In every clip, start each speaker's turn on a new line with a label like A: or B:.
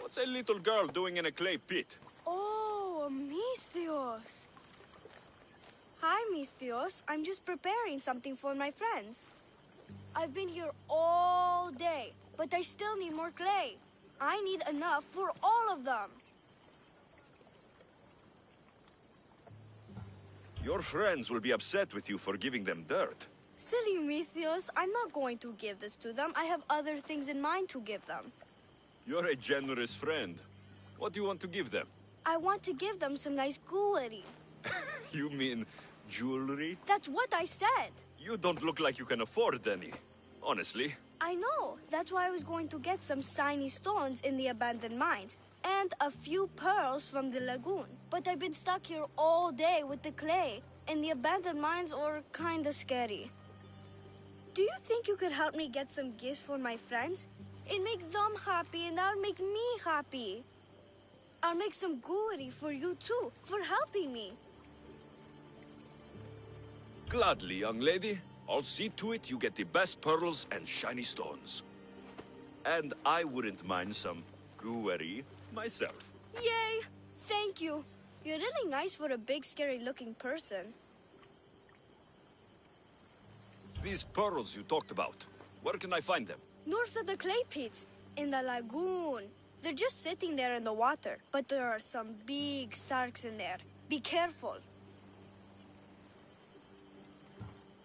A: What's a little girl doing in a clay pit?
B: Oh, Misthios. Hi, Misthios. I'm just preparing something for my friends. I've been here all day, but I still need more clay. I need enough for all of them.
A: Your friends will be upset with you for giving them dirt.
B: Silly Misthios, I'm not going to give this to them. I have other things in mind to give them.
A: You're a generous friend. What do you want to give them?
B: I want to give them some nice jewelry.
A: You mean jewelry?
B: That's what I said.
A: You don't look like you can afford any. Honestly.
B: I know. That's why I was going to get some shiny stones in the abandoned mines and a few pearls from the lagoon. But I've been stuck here all day with the clay, and the abandoned mines are kinda scary. Do you think you could help me get some gifts for my friends? It makes them happy, and that'll make me happy. I'll make some jewelry for you too, for helping me.
A: Gladly, young lady. I'll see to it you get the best pearls and shiny stones. And I wouldn't mind some jewelry myself.
B: Yay! Thank you. You're really nice for a big, scary-looking person.
A: These pearls you talked about, where can I find them?
B: North of the clay pits, in the lagoon. They're just sitting there in the water, but there are some big sharks in there. Be careful.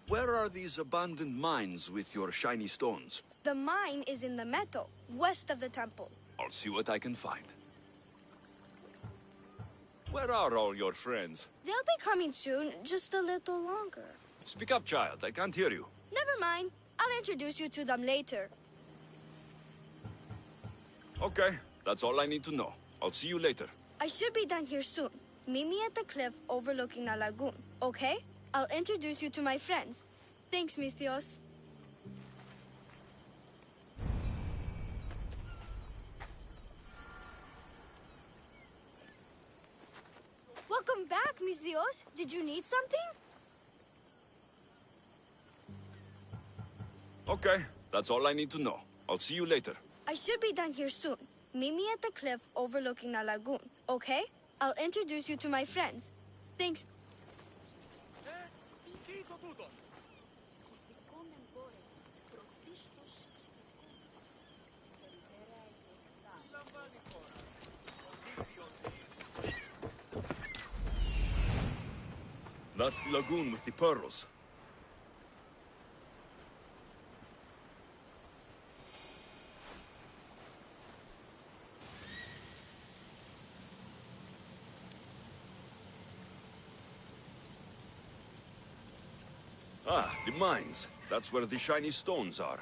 A: Where are these abandoned mines with your shiny stones?
B: The mine is in the meadow, west of the temple.
A: I'll see what I can find. Where are all your friends?
B: They'll be coming soon, just a little longer.
A: Speak up, child. I can't hear you.
B: Never mind. I'll introduce you to them later.
A: Okay, that's all I need to know. I'll see you later.
B: I should be done here soon. Meet me at the cliff overlooking the lagoon, okay? I'll introduce you to my friends. Thanks, Misthios. Welcome back, Misthios. Did you need something?
A: Okay, that's all I need to know. I'll see you later.
B: I should be done here soon. Meet me at the cliff overlooking the lagoon, okay? I'll introduce you to my friends. Thanks.
A: That's the lagoon with the pearls. Ah, the mines. That's where the shiny stones are.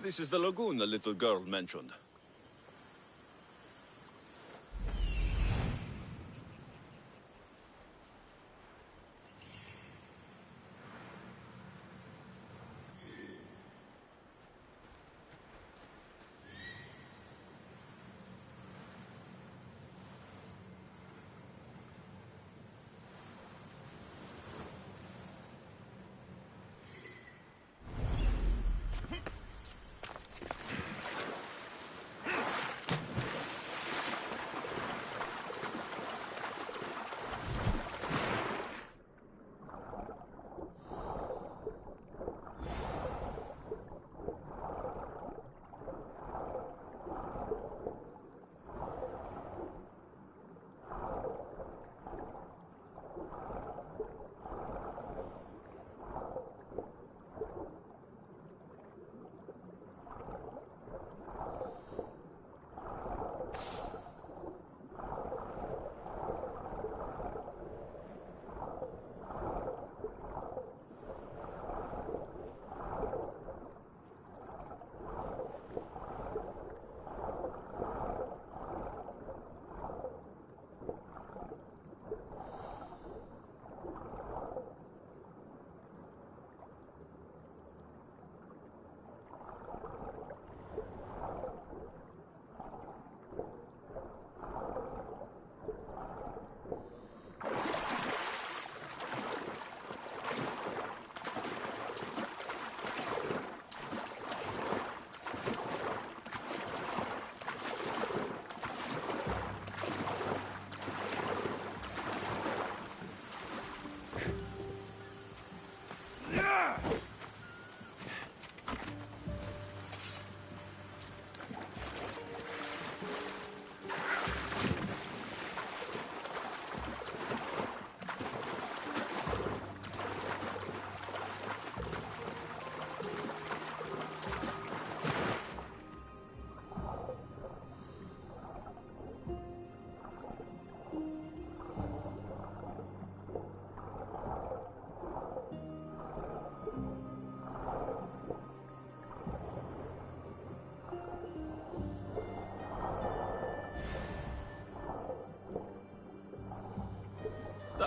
A: This is the lagoon the little girl mentioned.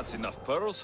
A: That's enough pearls.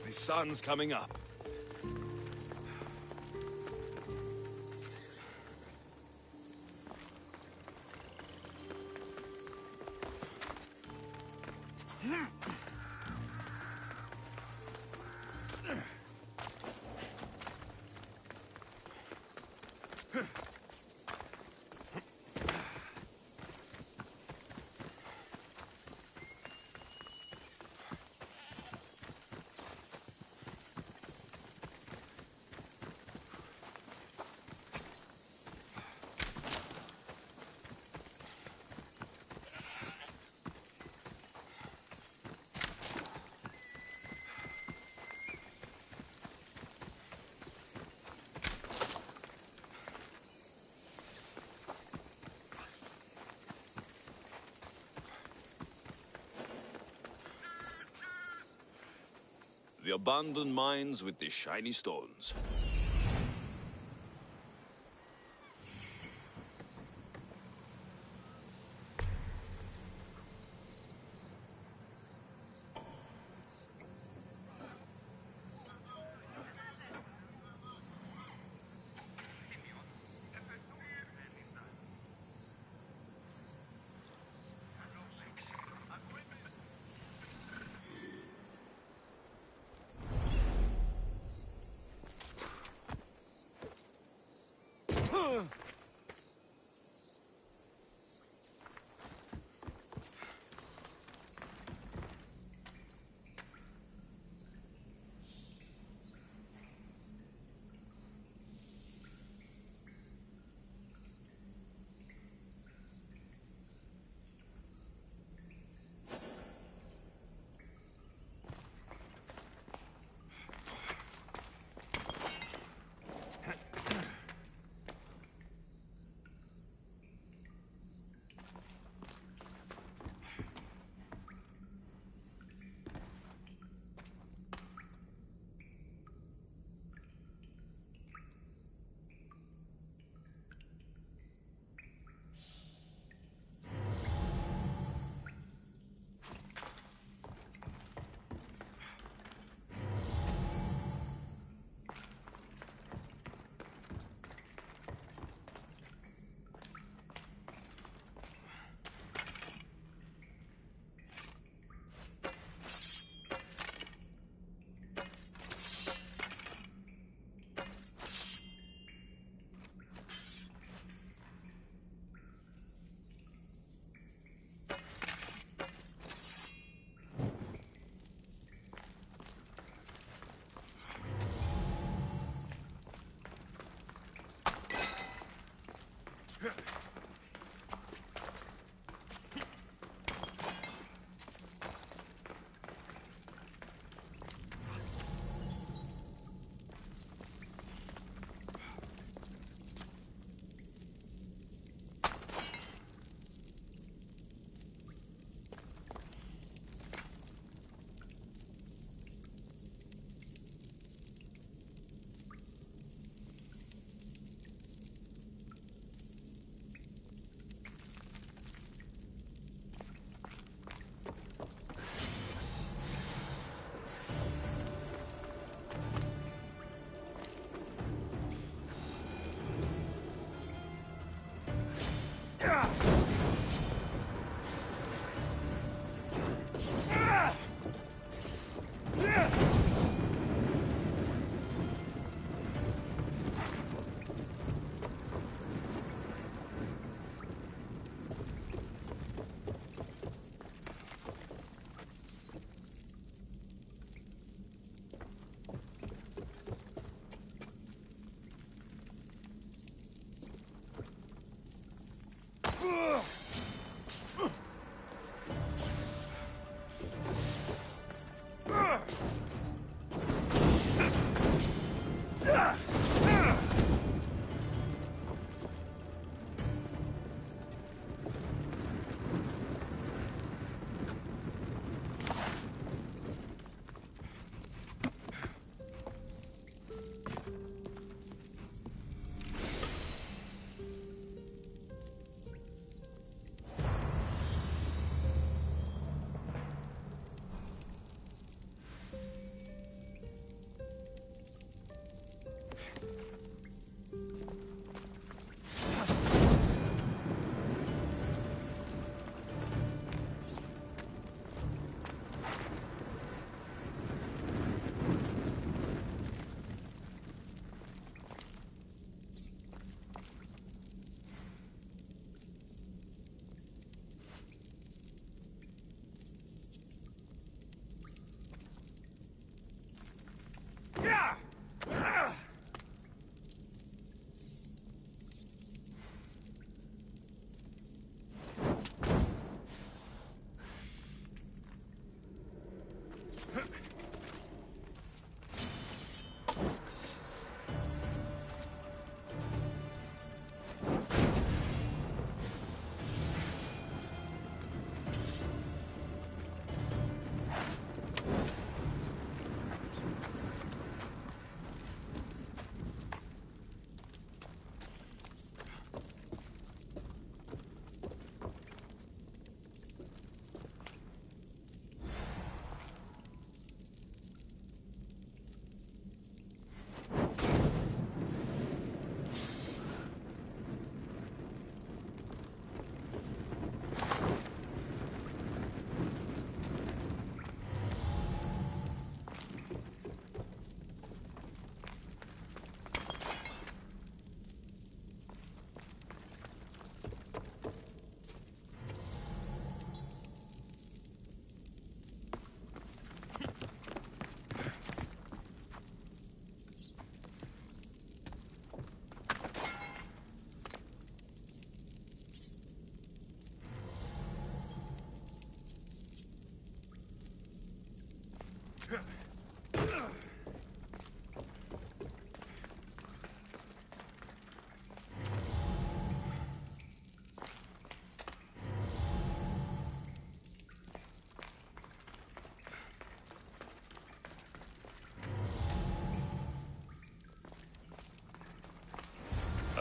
A: The sun's coming up. The abandoned mines with the shiny stones.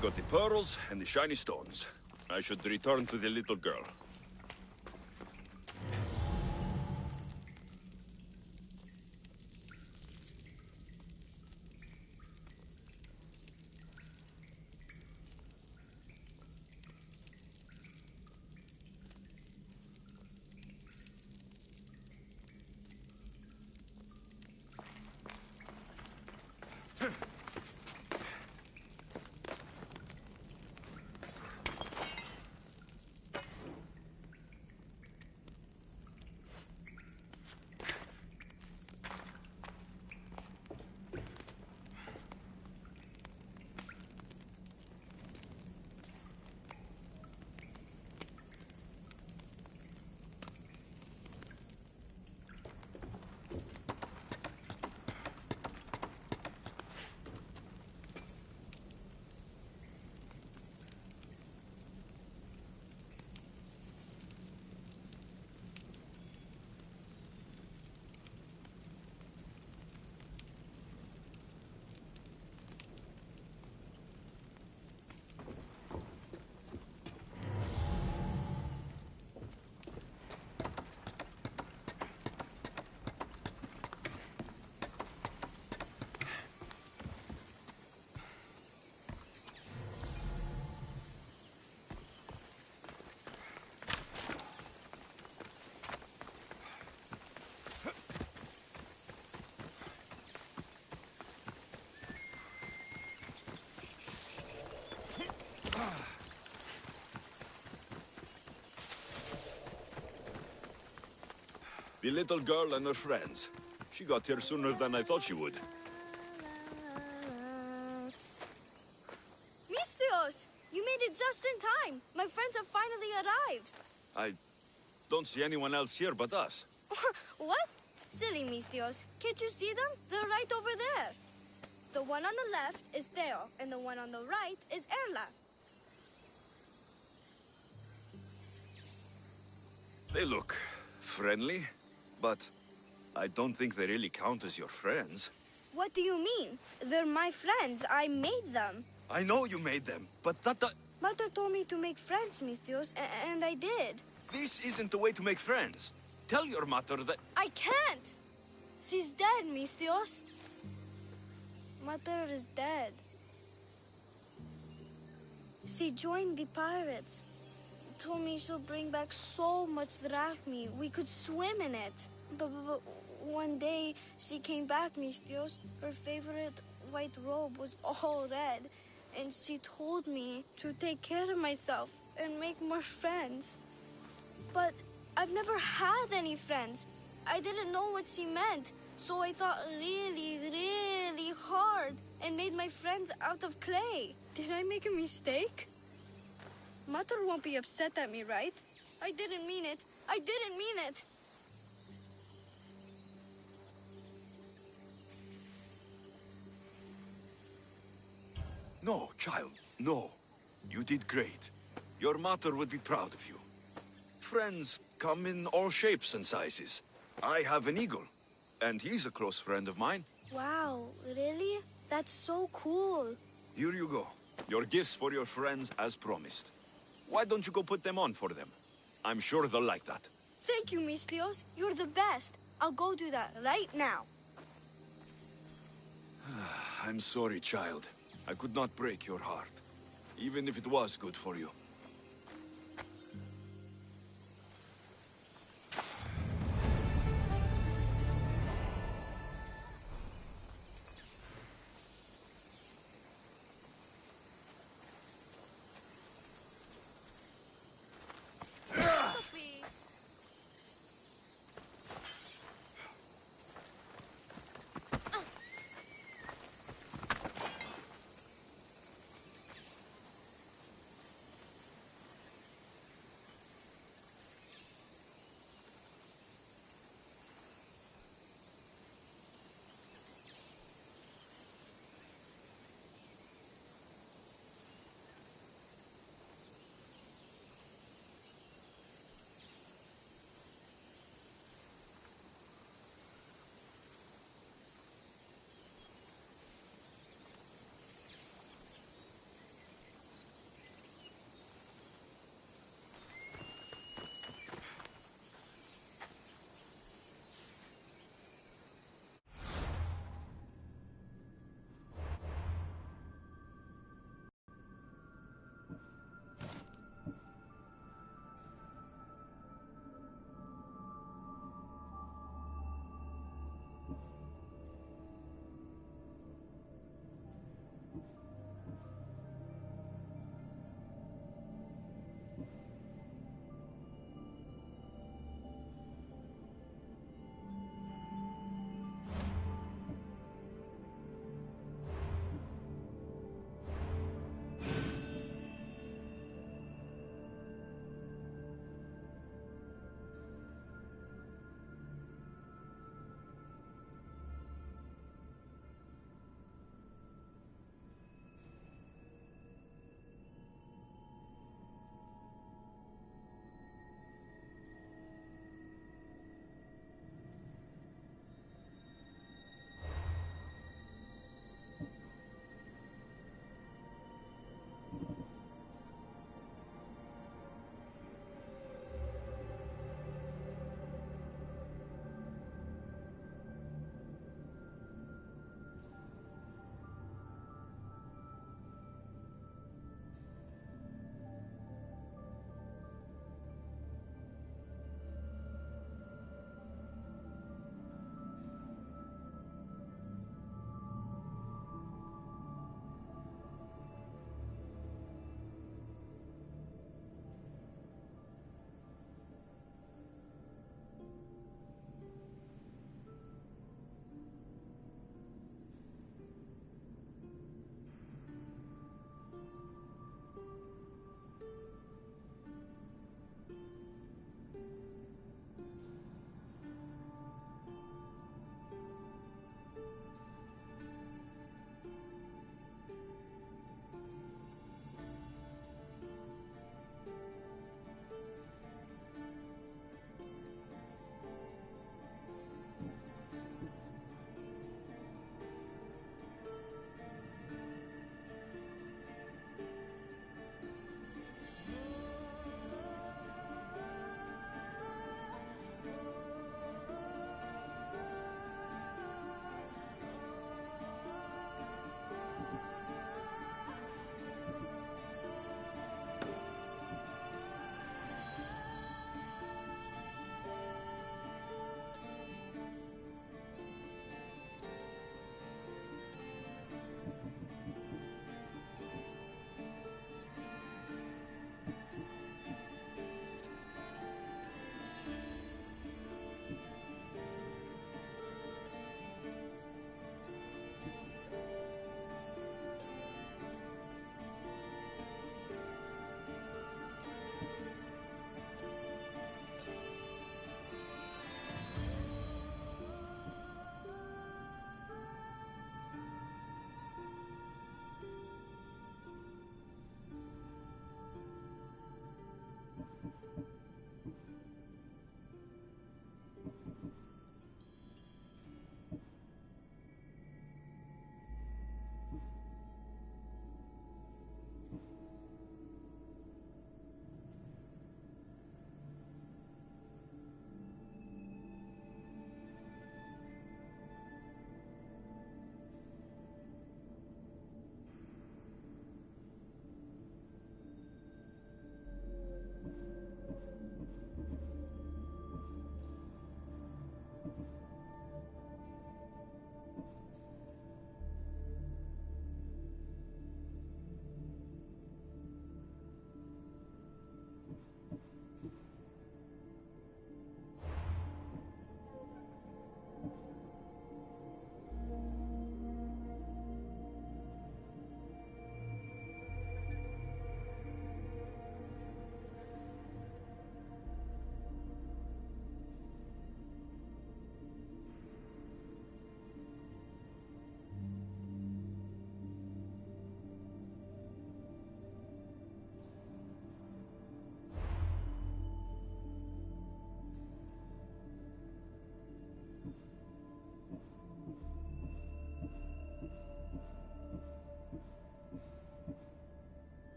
A: I've got the pearls and the shiny stones. I should return to the little girl. The little girl and her friends. She got here sooner than I thought she would.
B: Mistios! You made it just in time! My friends have finally arrived!
A: I don't see anyone else here but us.
B: What? Silly Mistios. Can't you see them? They're right over there. The one on the left is Theo, and the one on the right is Erla.
A: They look friendly, but I don't think they really count as your friends.
B: What do you mean? They're my friends. I made them.
A: I know you made them, but
B: Mother told me to make friends, Mistios, and I did.
A: this isn't the way to make friends. Tell your mother that...
B: I can't! She's dead, Mistios. Mother is dead. She joined the pirates. Told me she'll bring back so much drachmi, we could swim in it. But one day, she came back, Mistios. Her favorite white robe was all red. And she told me to take care of myself and make more friends. But I've never had any friends. I didn't know what she meant. So I thought really, really hard and made my friends out of clay. Did I make a mistake? Mother won't be upset at me, right? I didn't mean it. I didn't mean it.
A: No, child, no. You did great. Your mother would be proud of you. Friends come in all shapes and sizes. I have an eagle, and he's a close friend of mine.
B: Wow, really? That's so cool.
A: Here you go. Your gifts for your friends as promised. Why don't you go put them on for them? I'm sure they'll like that.
B: Thank you, Misthios. You're the best. I'll go do that right now.
A: I'm sorry, child. I could not break your heart, even if it was good for you.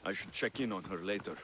A: I should check in on her later.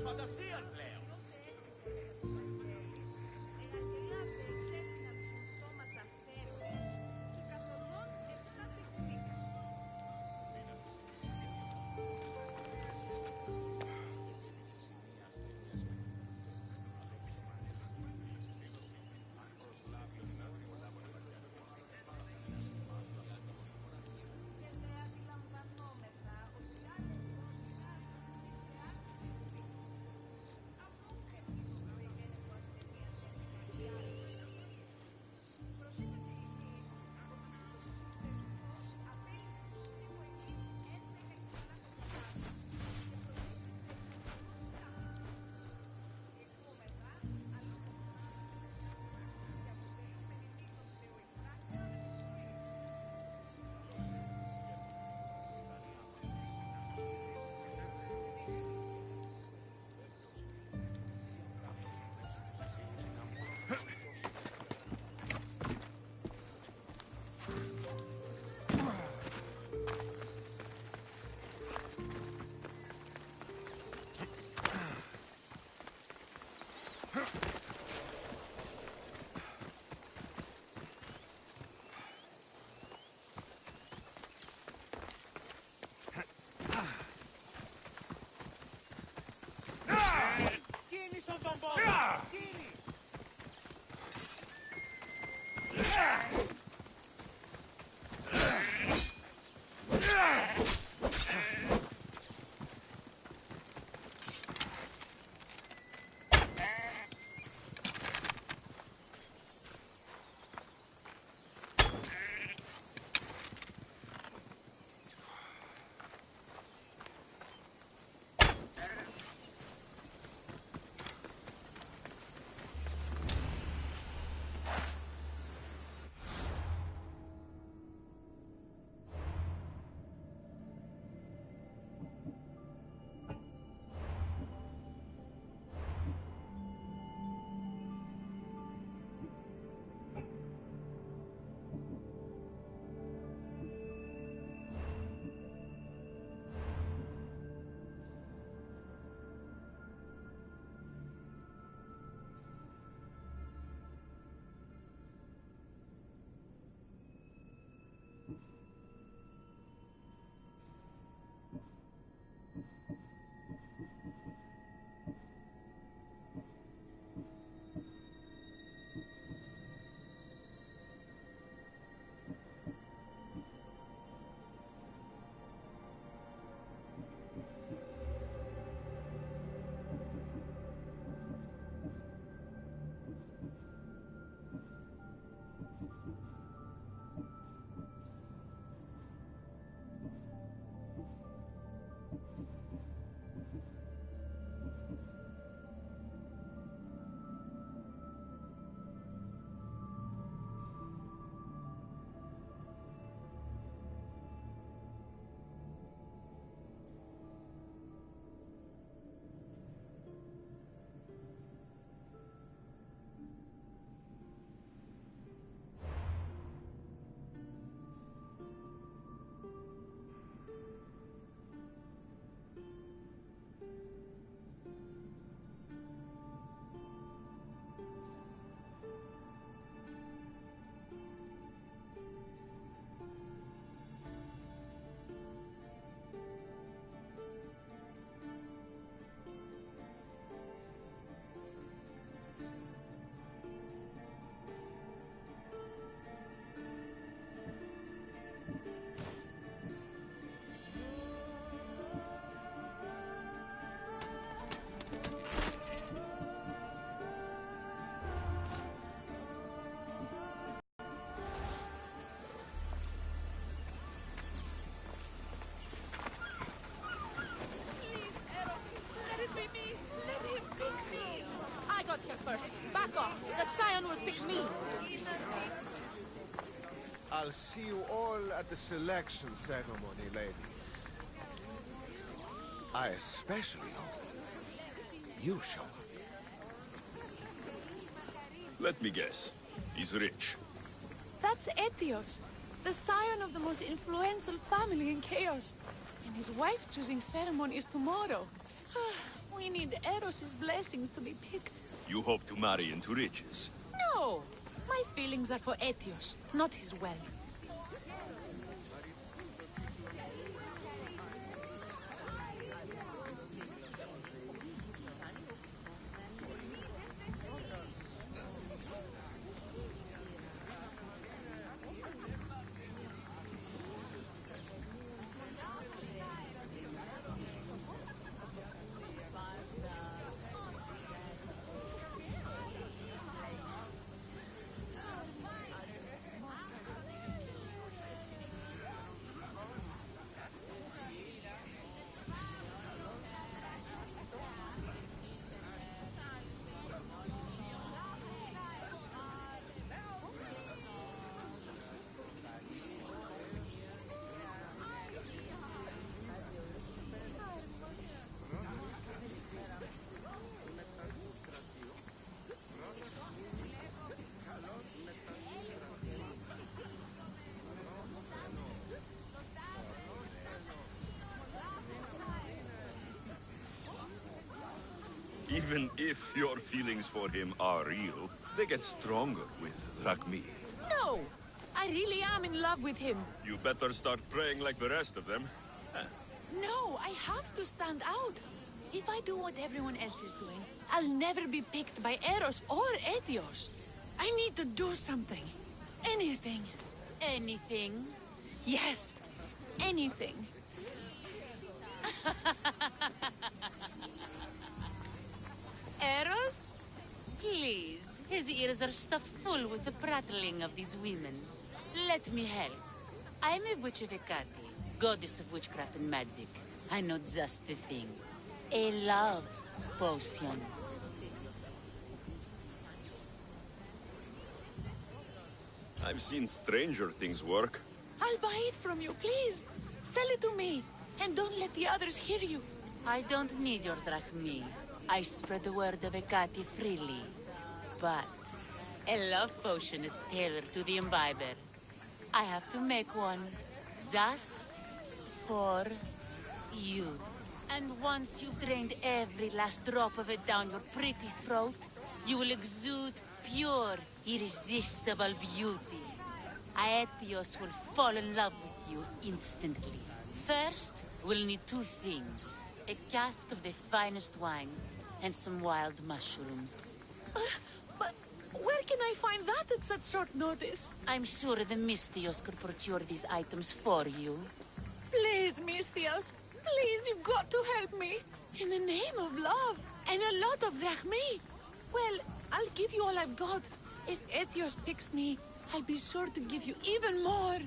C: Φαντασία πλέον. pick me.
D: I'll see you all at the selection ceremony, ladies. I especially hope you show up.
A: Let me guess. He's rich.
C: That's Etios, the scion of the most influential family in Chaos. And his wife choosing ceremony is tomorrow. We need Eros's blessings to be picked.
A: You hope to marry into riches.
C: No! My feelings are for Etios, not his wealth.
A: Even if your feelings for him are real, they get stronger with Drachmi.
C: No! I really am in love with him.
A: You better start praying like the rest of them.
C: No, I have to stand out. If I do what everyone else is doing, I'll never be picked by Eros or Etios. I need to do something. Anything. Anything? Yes, anything.
E: Eros? Please, his ears are stuffed full with the prattling of these women. Let me help. I'm a witch of Hecate, goddess of witchcraft and magic. I know just the thing. A love potion.
A: I've seen stranger things work.
C: I'll buy it from you, please. Sell it to me, and don't let the others hear you.
E: I don't need your drachmi. I spread the word of Hecate freely. But a love potion is tailored to the imbiber. I have to make one just for you. And once you've drained every last drop of it down your pretty throat, you will exude pure, irresistible beauty. Aetios will fall in love with you instantly. First, we'll need two things. A cask of the finest wine, and some wild mushrooms.
C: But where can I find that at such short notice?
E: I'm sure the Mystios could procure these items for you.
C: Please, Mystios. Please, you've got to help me. In the name of love, and a lot of drachmi. Well, I'll give you all I've got. If Etios picks me, I'll be sure to give you even more.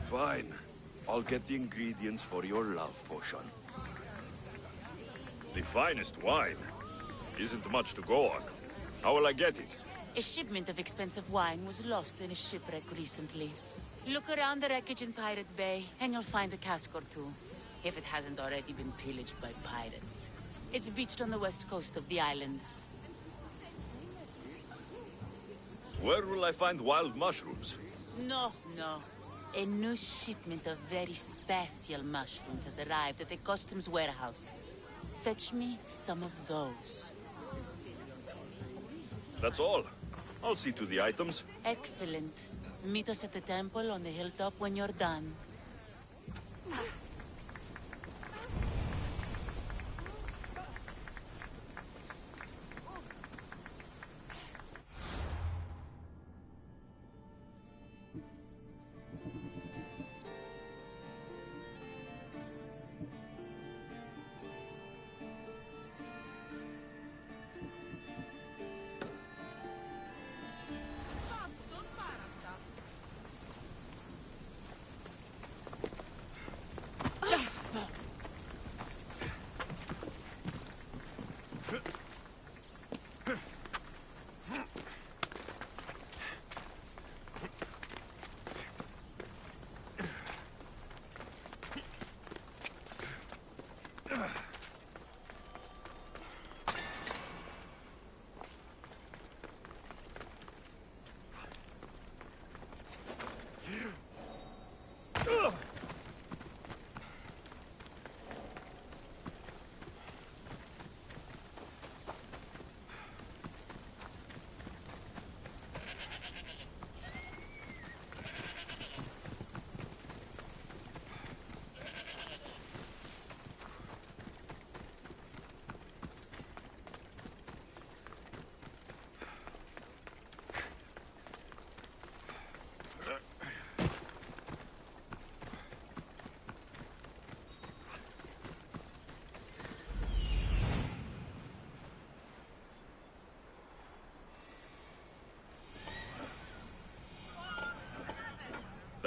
A: Fine. I'll get the ingredients for your love potion. The finest wine? Isn't much to go on. How will I get it?
E: A shipment of expensive wine was lost in a shipwreck recently. Look around the wreckage in Pirate Bay, and you'll find a cask or two. If it hasn't already been pillaged by pirates. It's beached on the west coast of the island.
A: Where will I find wild mushrooms?
E: No. A new shipment of very special mushrooms has arrived at the customs warehouse. Fetch me some of those.
A: That's all. I'll see to the items.
E: Excellent. Meet us at the temple on the hilltop when you're done.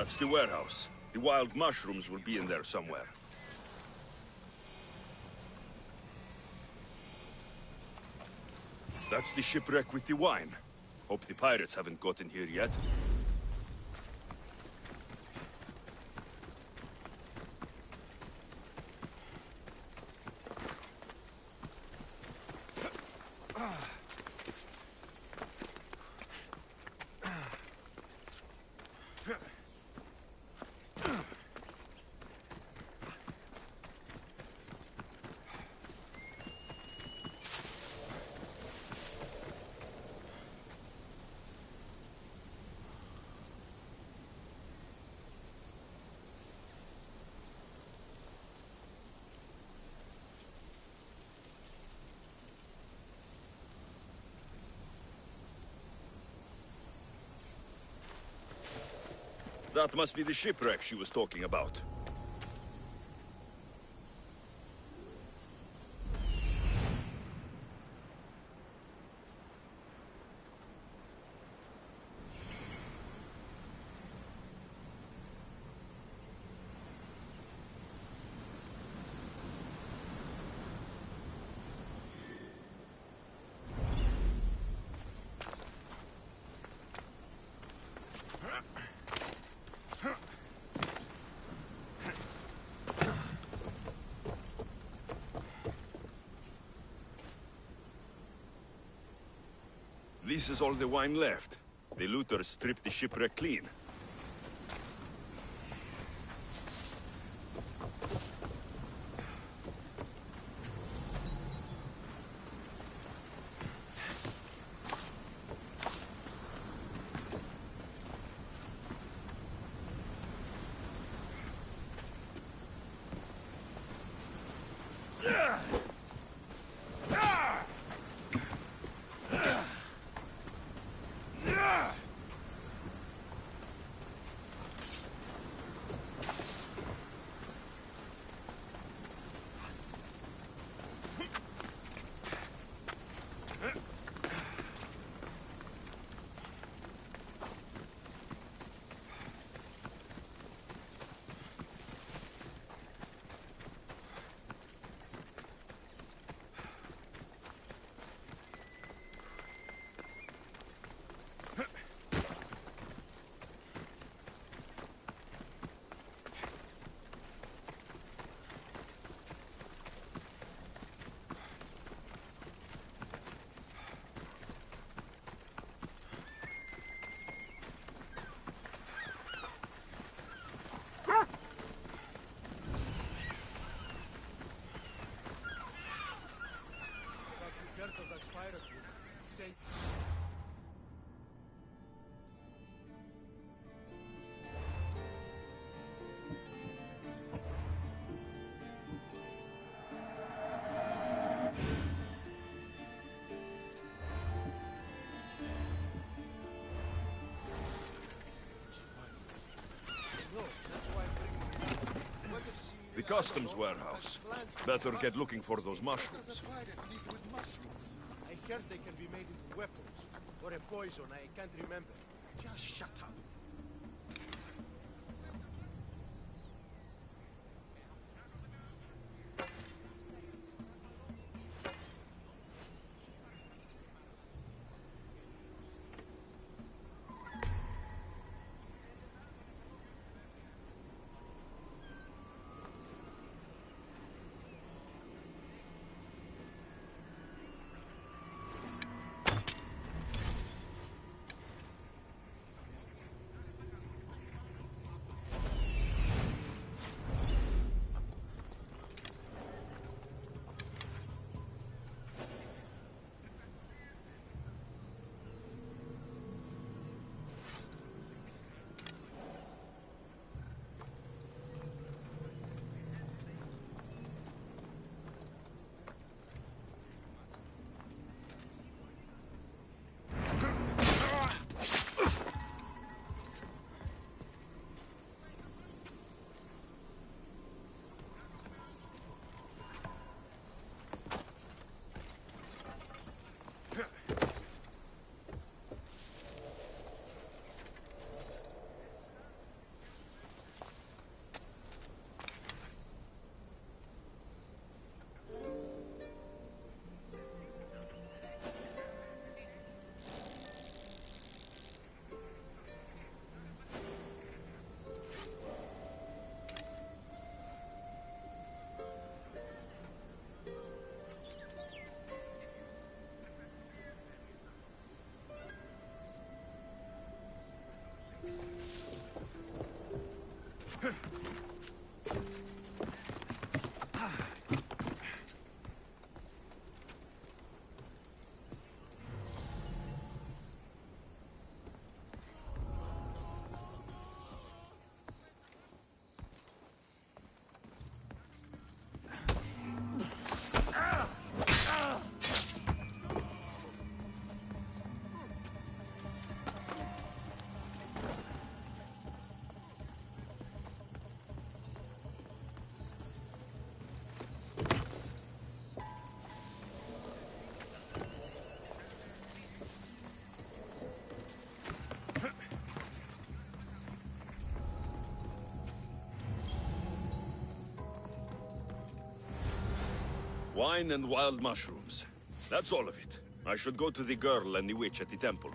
A: That's the warehouse. The wild mushrooms will be in there somewhere. That's the shipwreck with the wine. Hope the pirates haven't gotten here yet. That must be the shipwreck she was talking about. This is all the wine left. The looters stripped the shipwreck clean. The customs warehouse. Better get looking for those mushrooms.
D: I heard they can be made into weapons. Or a poison, I can't remember. Just shut up.
A: Wine and wild mushrooms. That's all of it. I should go to the girl and the witch at the temple.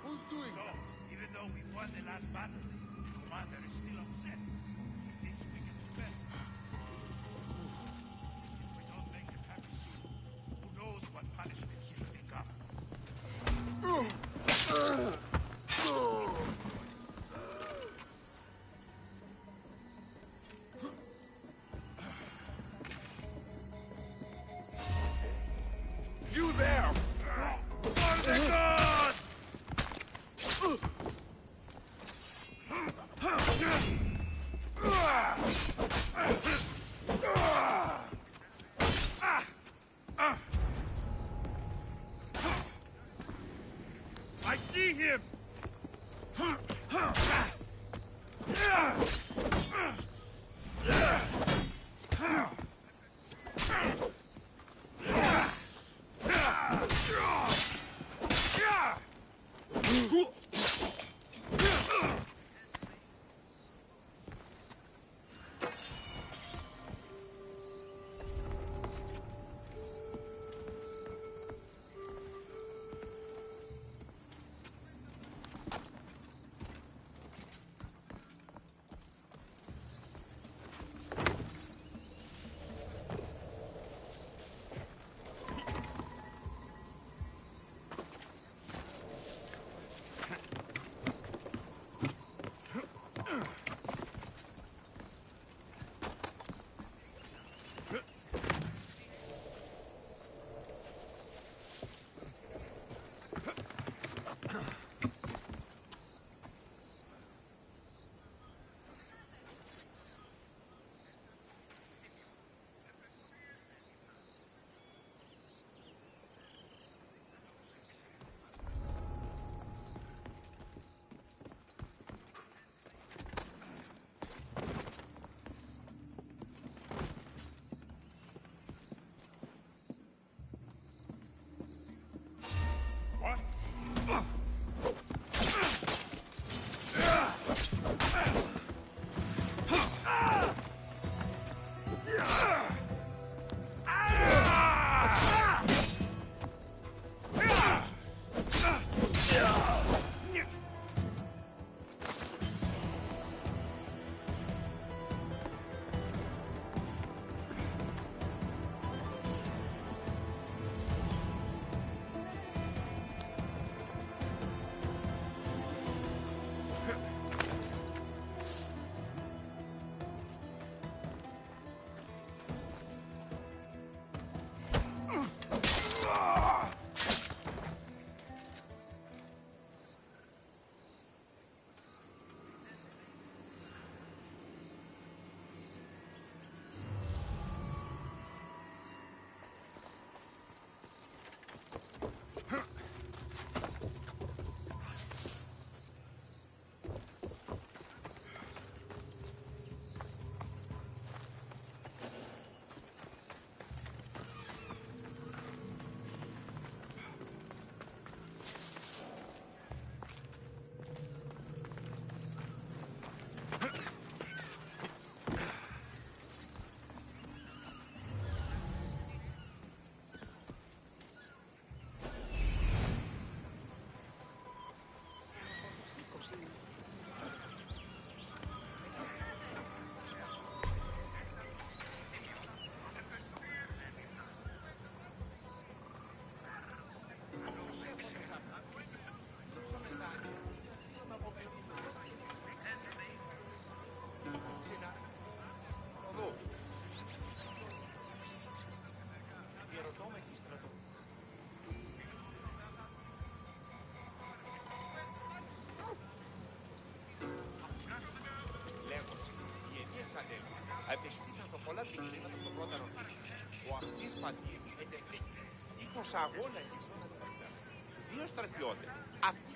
F: Who's doing
G: So, even though we won the last battle, the commander is still upset. He thinks we can do better. If we don't make him happy soon, who knows what punishment he'll pick up.
A: You there!
G: For the gods! I see him!
H: Λέγωση, οι ενίες ανέλοι απεστήσαν το πολλά δικλήματα στο πρώτερο φύλλο. Ο αυτής παντήρ ετεχνίκη, 20 αγώνα και ζώνα τραπέζα. 2 στρατιώτες. Αυτοί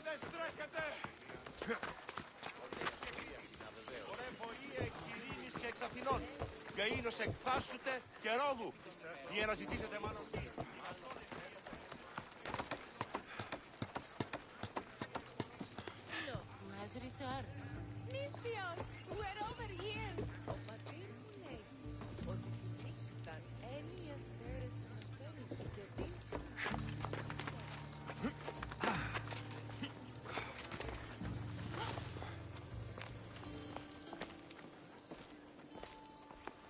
G: δεν στρέφεται! Ωρε βοή εκ ειρήνης και εξ Αθηνών, και ίνος εκφάσουτε και Ρόδου, ή αναζητήσετε μάλλον.
E: Look who has returned.
C: Μύστιος, we're over here. Ο πατήρ μου λέει ότι θυμήθηκαν έννοιες θέρες αναφέρους και δύσεις.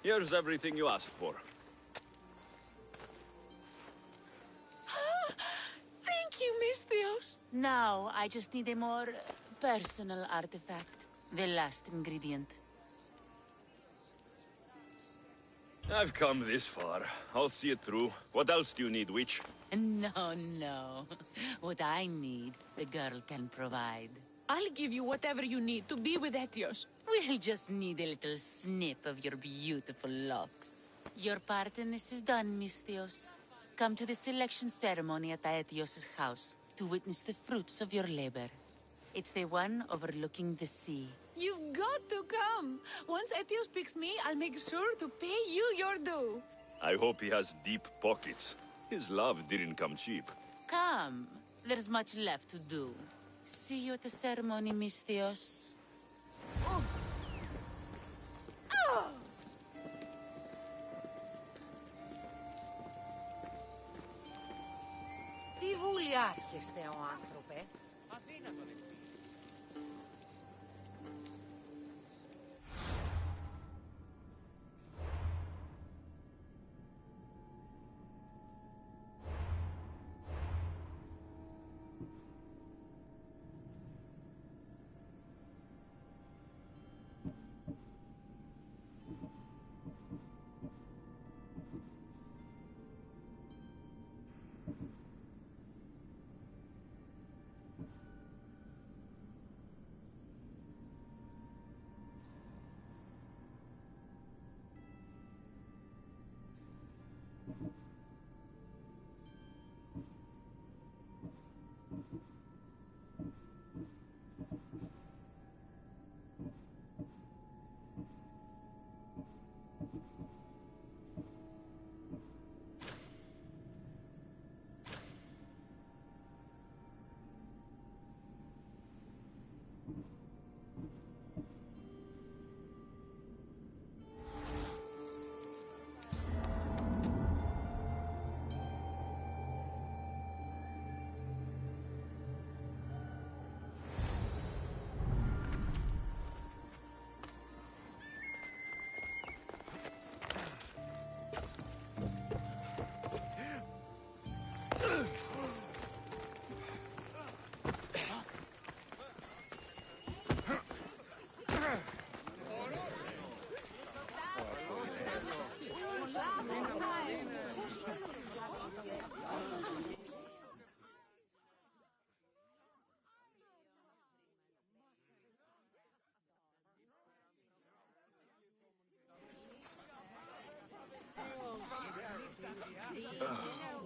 A: Here's everything you asked for.
C: Thank you, Μύστιος.
E: Now I just need a more personal artifact. The last ingredient.
A: I've come this far. I'll see it through. What else do you need, witch?
E: No, no. What I need, the girl can provide.
C: I'll give you whatever you need to be with Etios.
E: We'll just need a little snip of your beautiful locks. Your part in this is done, Mystios. Come to the selection ceremony at Aetios' house to witness the fruits of your labor. It's the one overlooking the sea.
C: You've got to come. Once Etios picks me, I'll make sure to pay you your due.
A: I hope he has deep pockets. His love didn't come cheap.
E: Come. There's much left to do. See you at the ceremony, Mystios.
I: Τι βουλιάρχεστε ο άνθρωπε.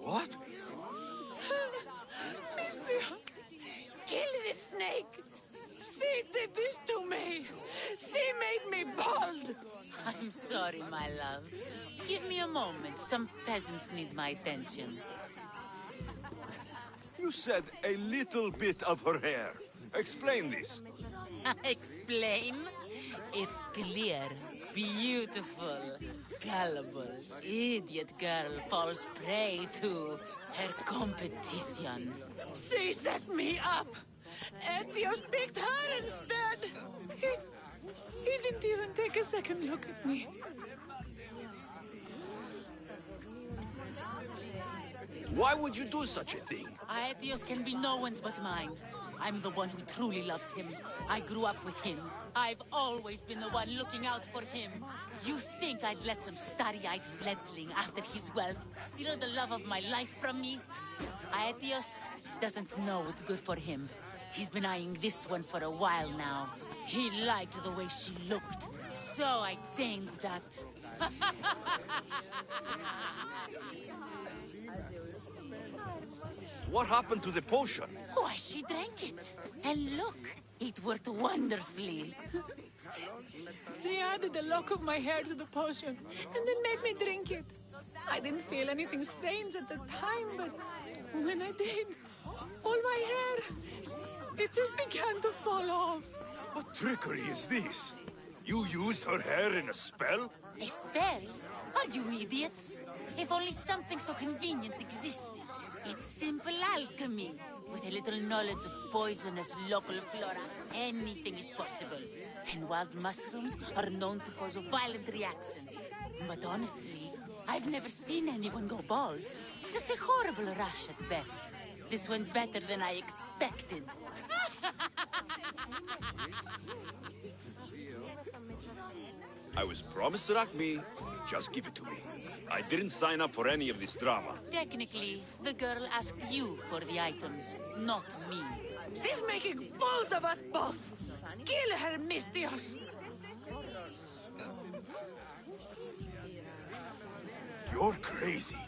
A: What?
C: Mystios! Kill the snake! She did this to me! She made me bald!
E: I'm sorry, my love. Give me a moment. Some peasants need my attention.
A: You said a little bit of her hair. Explain this.
E: Explain? It's clear, beautiful, gullible, idiot girl falls prey to her competition.
C: She set me up! Etios picked her instead! He didn't even take a second look at me.
A: Why would you do such a thing?
E: Aetios can be no one's but mine. I'm the one who truly loves him. I grew up with him. I've always been the one looking out for him. You think I'd let some starry-eyed fledgling after his wealth steal the love of my life from me? Aetios doesn't know what's good for him. He's been eyeing this one for a while now. He liked the way she looked, so I changed that.
A: What happened to the potion?
E: Why, she drank it. And look, it worked wonderfully.
C: She added a lock of my hair to the potion, and then made me drink it. I didn't feel anything strange at the time, but when I did, all my hair, it just began to fall off.
A: What trickery is this? You used her hair in a spell?
E: A spell? Are you idiots? If only something so convenient existed. It's simple alchemy. With a little knowledge of poisonous local flora, anything is possible. And wild mushrooms are known to cause violent reactions. But honestly, I've never seen anyone go bald. Just a horrible rash at best. This went better than I expected.
A: I was promised Rachmi. Just give it to me. I didn't sign up for any of this drama.
E: Technically, the girl asked you for the items, not me.
C: She's making fools of us both! Kill her, Mistios!
A: You're crazy.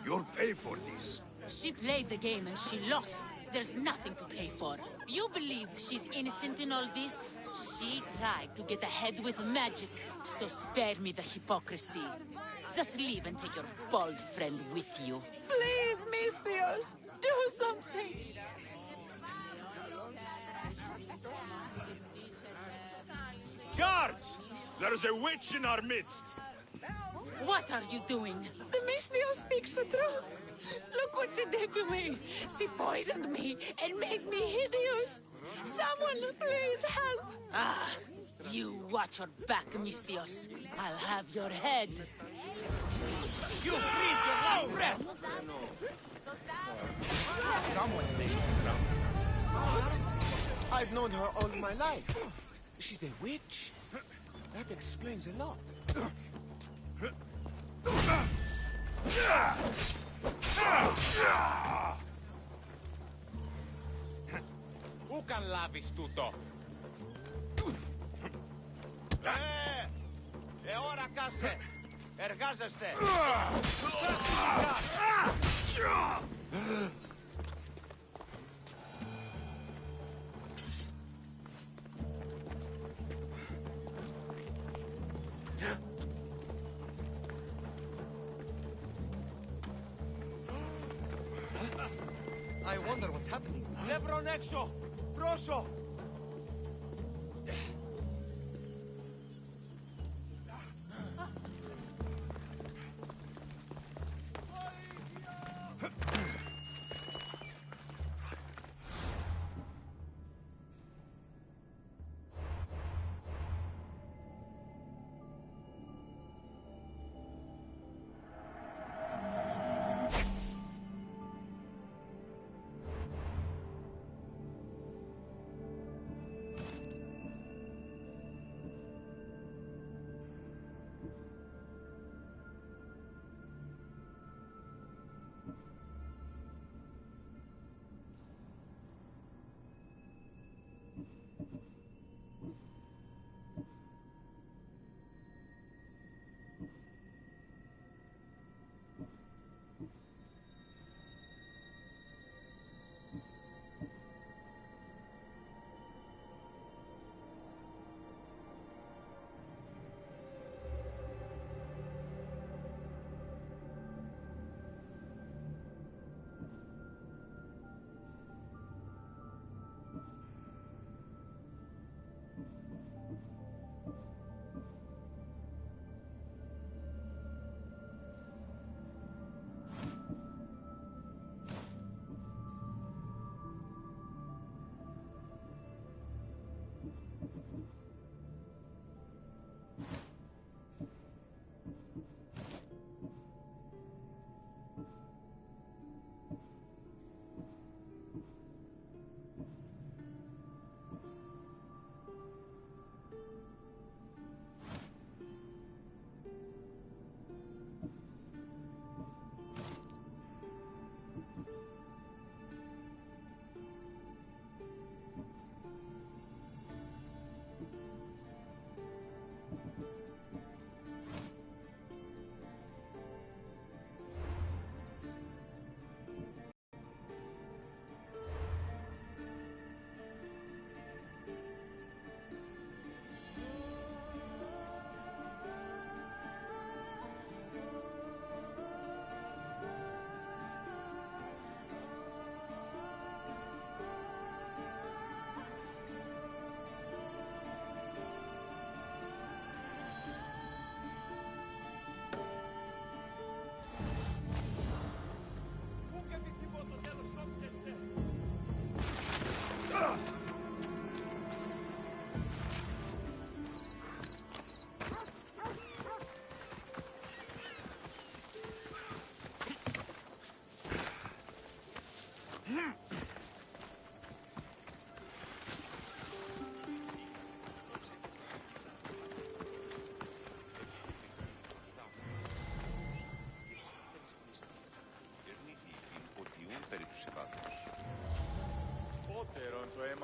A: You'll pay for this.
E: She played the game and she lost. There's nothing to pay for. You believe she's innocent in all this? She tried to get ahead with magic, so spare me the hypocrisy. Just leave and take your bald friend with you.
C: Please, Mistios, do something!
A: Guards! There's a witch in our midst!
E: What are you doing?
C: The Mistios speaks the truth! Look what she did to me! She poisoned me and made me hideous! Someone please help!
E: Ah, you watch your back, Mistios. I'll have your head.
H: You breathe your last breath!
D: Someone's making trouble. What? I've known her all my life. She's a witch. That explains a lot.
H: Πού καν λάβεις τούτο?
G: Ώρα κάσε! Εργάζεστε!
D: I wonder what's happening.
G: Νεύρον έξω! Πρόσω!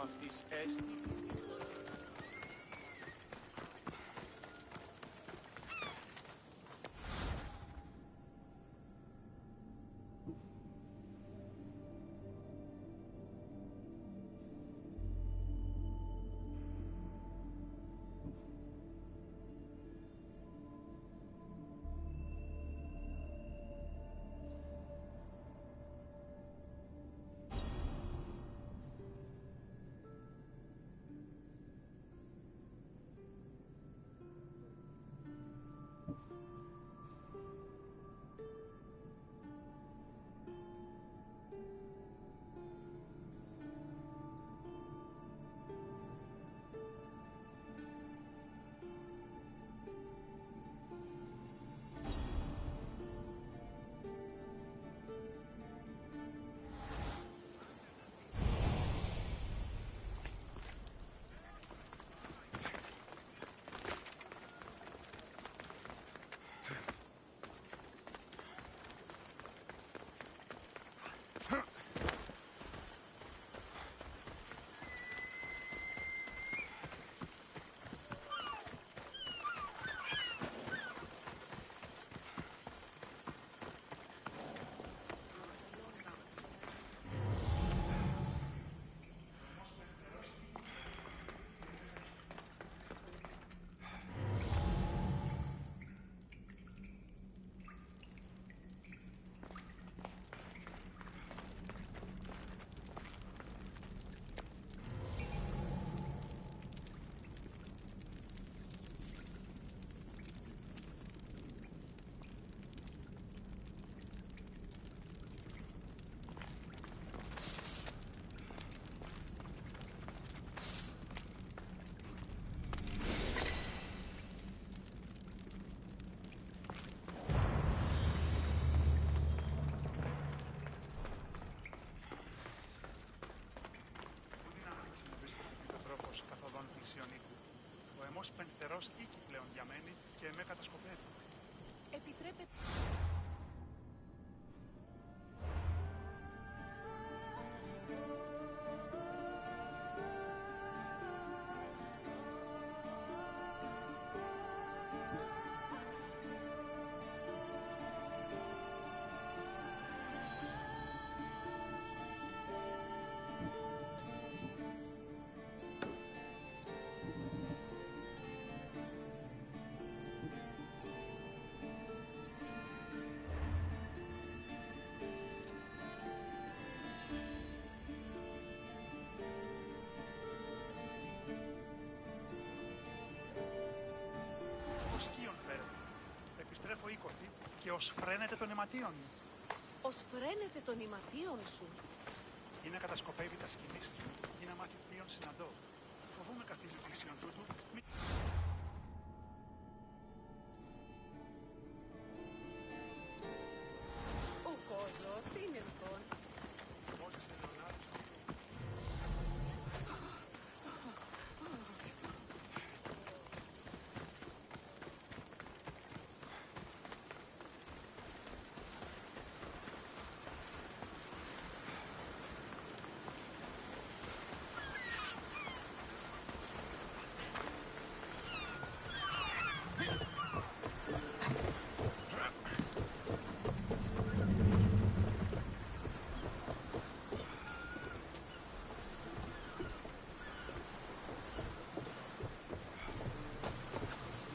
G: αυτής έστι.
J: Ο αιμός πενθερός οίκη πλέον διαμένει και με κατασκοπεύει.
C: Επιτρέπετε...
J: Επιστρέφω οίκοθη και ως φρένεται των αιματίων.
C: Ως φρένεται των ηματίων σου.
J: Ή να κατασκοπεύει τα σκηνήσεις μου, ή να μάθει ποιον συναντώ. Φοβούμαι καθίζει πλησίον τούτου.
C: Ο κόσμος είναι λοιπόν.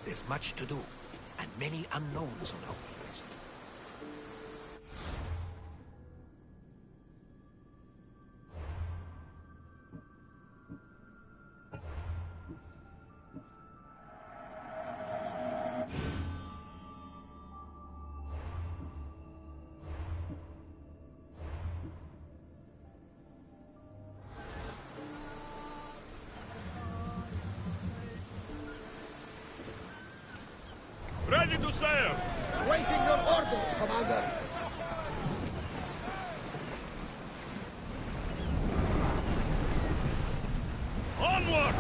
K: There's much to do, and many unknowns on our horizon.
A: Ready to sail!
F: Waiting your orders, Commander!
A: Onward!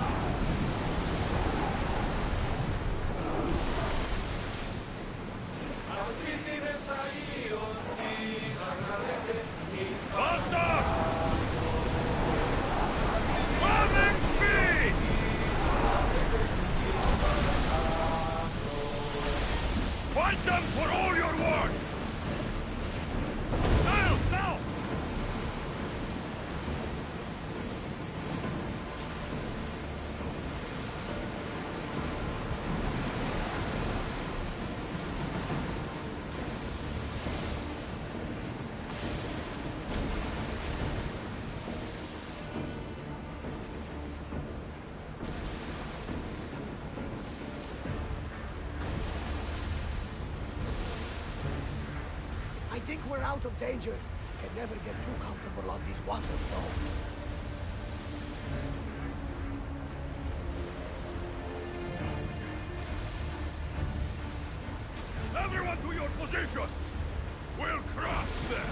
A: Faster! Faster! Thank them for all your work! Sails, now!
F: I think we're out of danger. Can never get too comfortable on these waters, though.
A: Everyone to your positions! We'll crush them!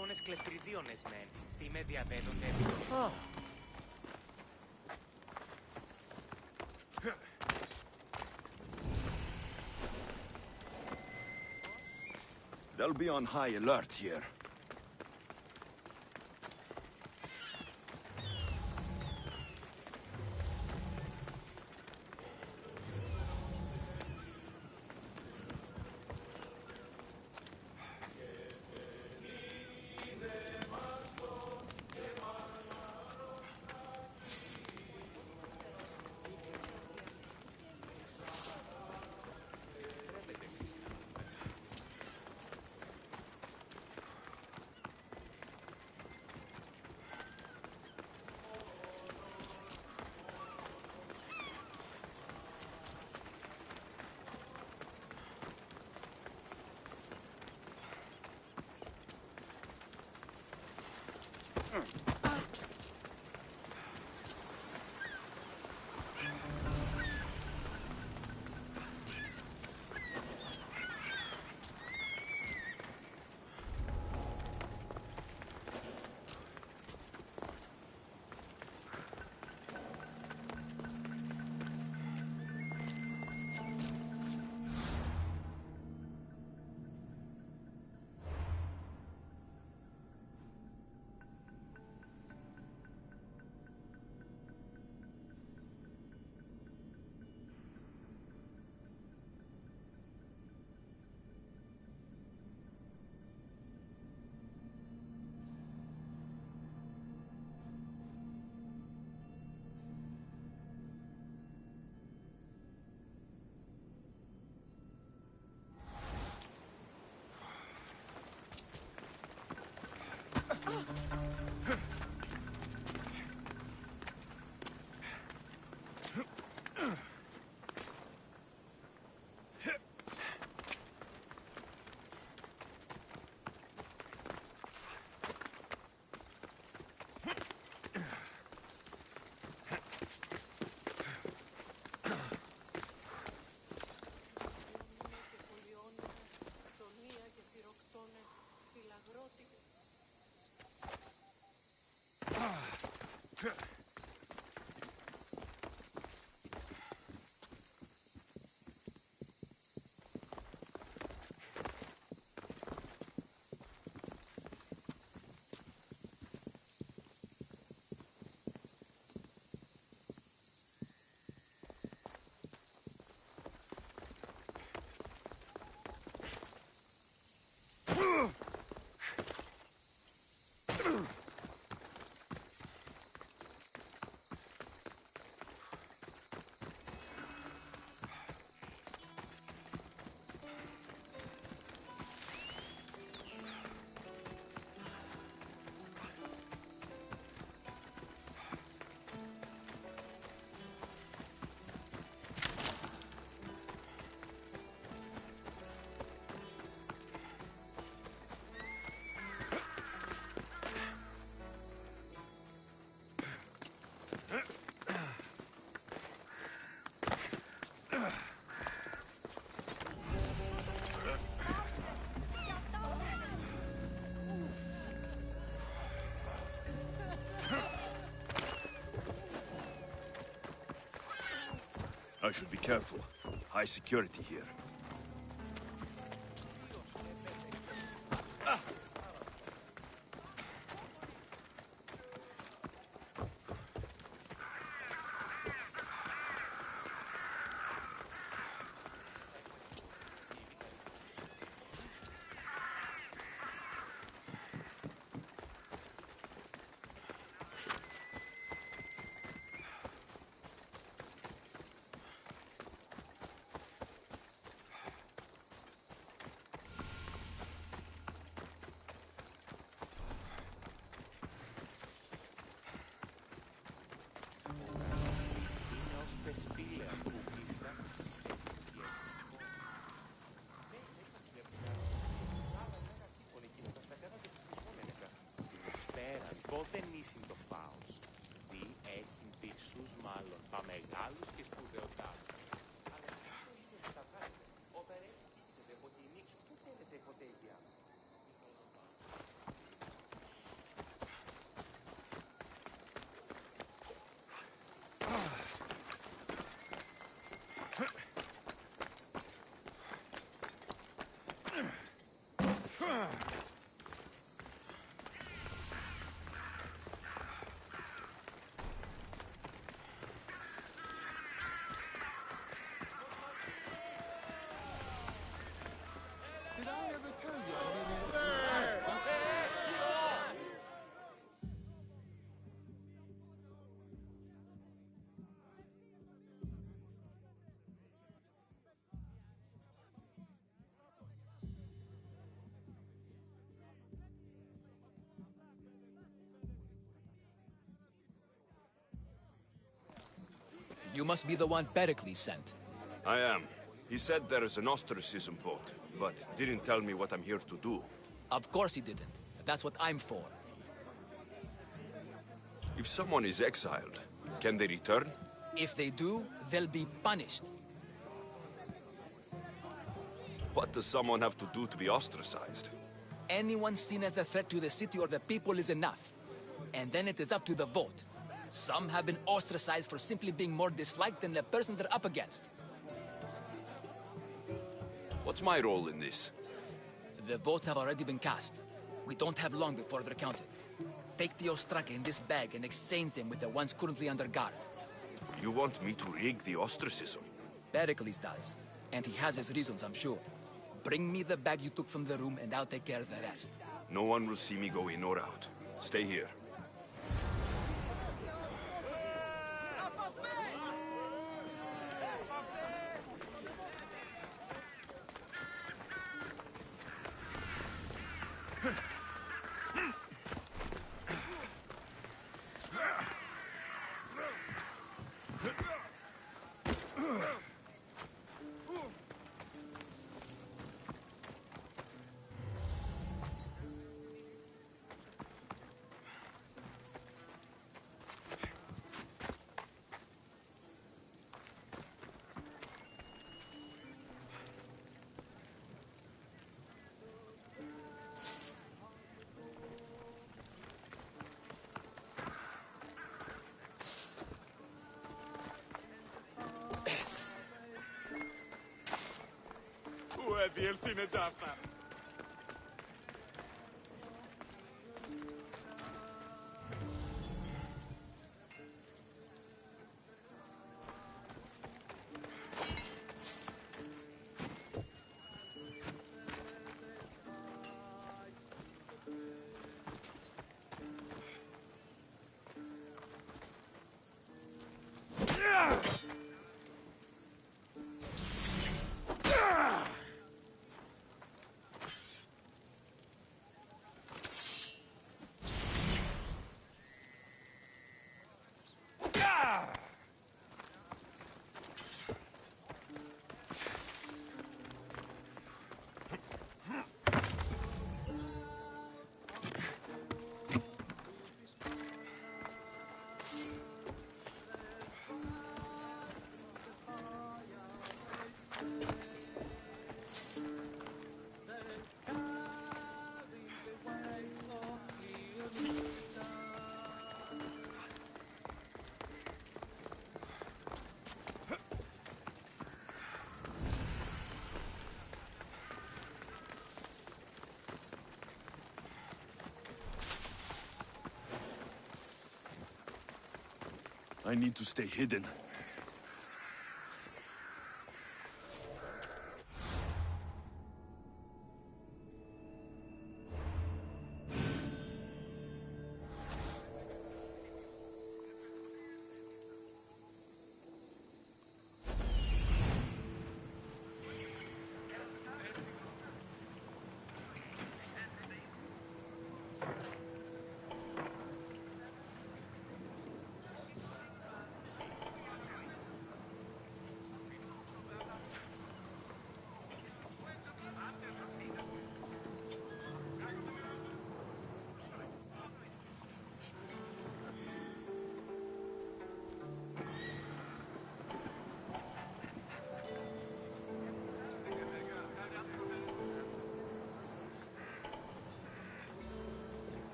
L: μόνες κλεφτριδίονες μεν. Τι με διαδέδονται.
A: They'll be on high alert here. I should be careful. High security here.
L: Δεν ήσυν το φάος. Τι έχει πισούς μάλλον παμεγάλους και σπουδαιοτάτους. Αλλά πίσω ίδιος τα βγάζετε. Όταν έφτιαξετε από την νύξο, πού θέλετε ποτέ για.
M: You must be the one Pericles sent.
A: I am. He said there is an ostracism vote, but didn't tell me what I'm here to do.
M: Of course he didn't. That's what I'm for.
A: If someone is exiled, can they return?
M: If they do, they'll be punished.
A: What does someone have to do to be ostracized?
M: Anyone seen as a threat to the city or the people is enough. And then it is up to the vote. Some have been ostracized for simply being more disliked than the person they're up against.
A: What's my role in this?
M: The votes have already been cast. We don't have long before they're counted. Take the Ostraka in this bag and exchange them with the ones currently under guard.
A: You want me to rig the ostracism?
M: Pericles does. And he has his reasons, I'm sure. Bring me the bag you took from the room and I'll take care of the rest.
A: No one will see me go in or out. Stay here.
H: διέλθει τάφα.
A: I need to stay hidden.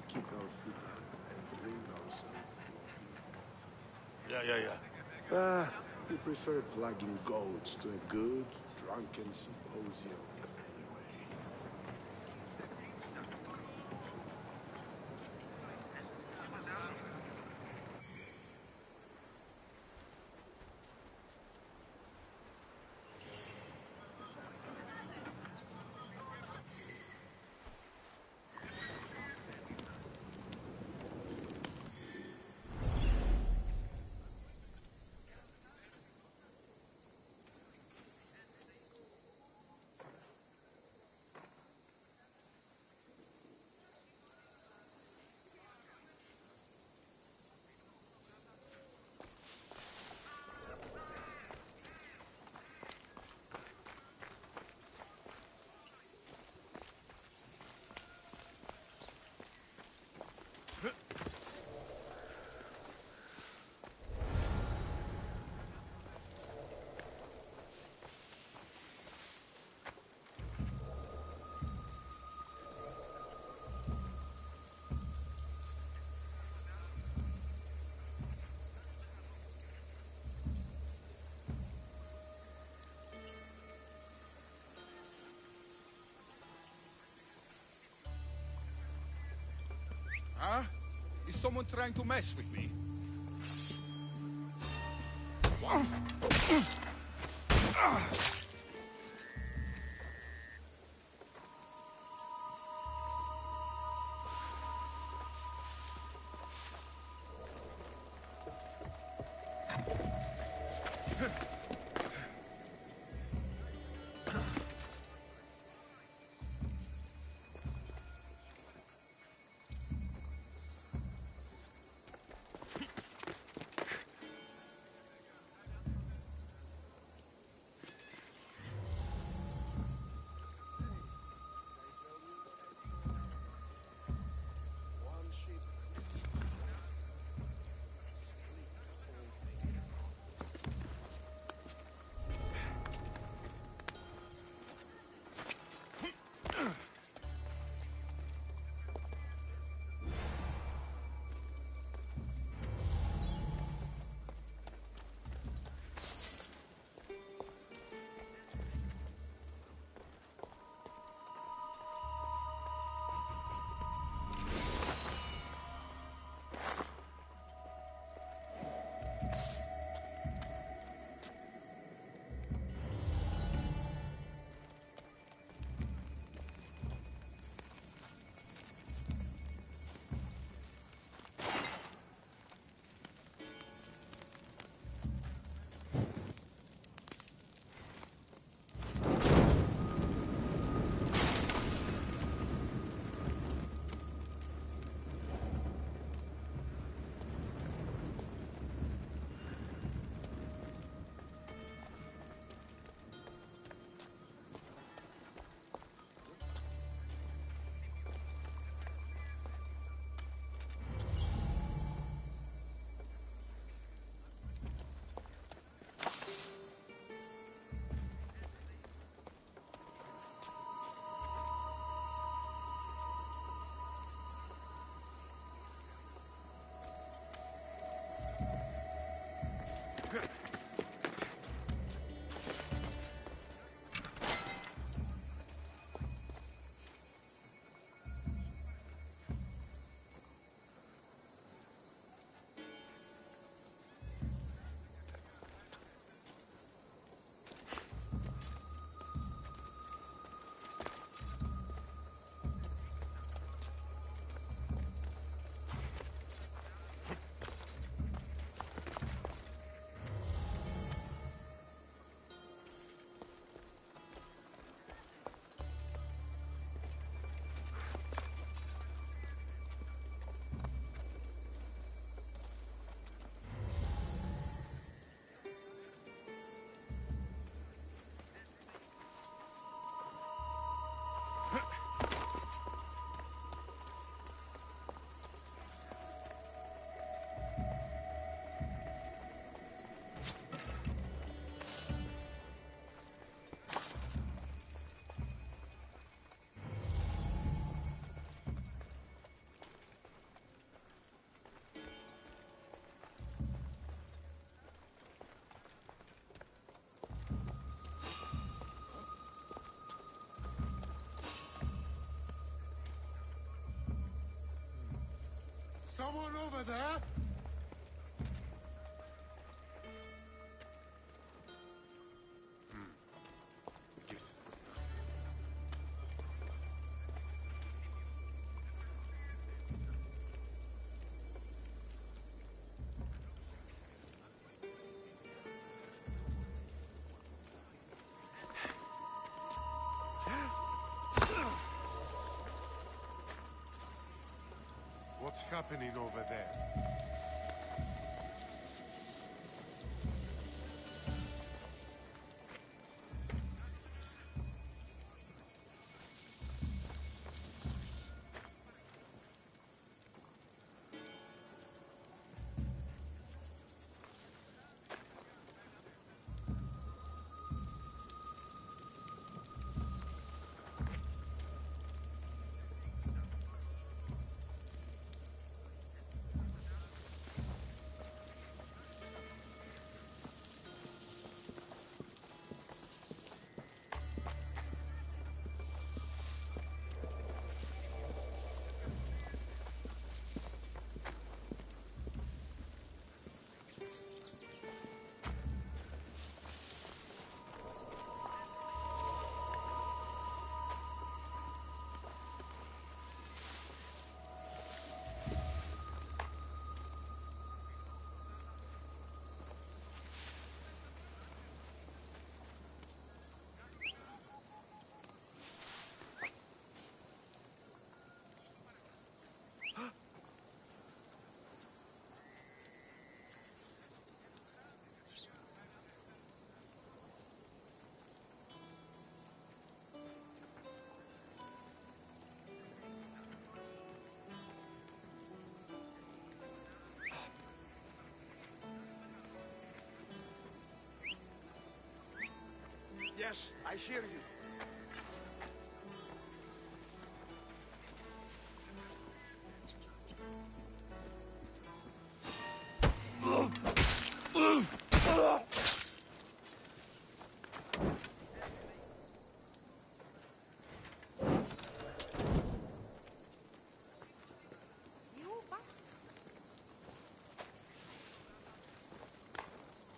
D: kick our feet up and ring ourselves.
G: Yeah.
D: We prefer plugging goats to a good, drunken symposium anyway.
G: Huh? Is someone trying to mess with me?
D: Someone over there? What's happening over there?
G: Yes, I hear you.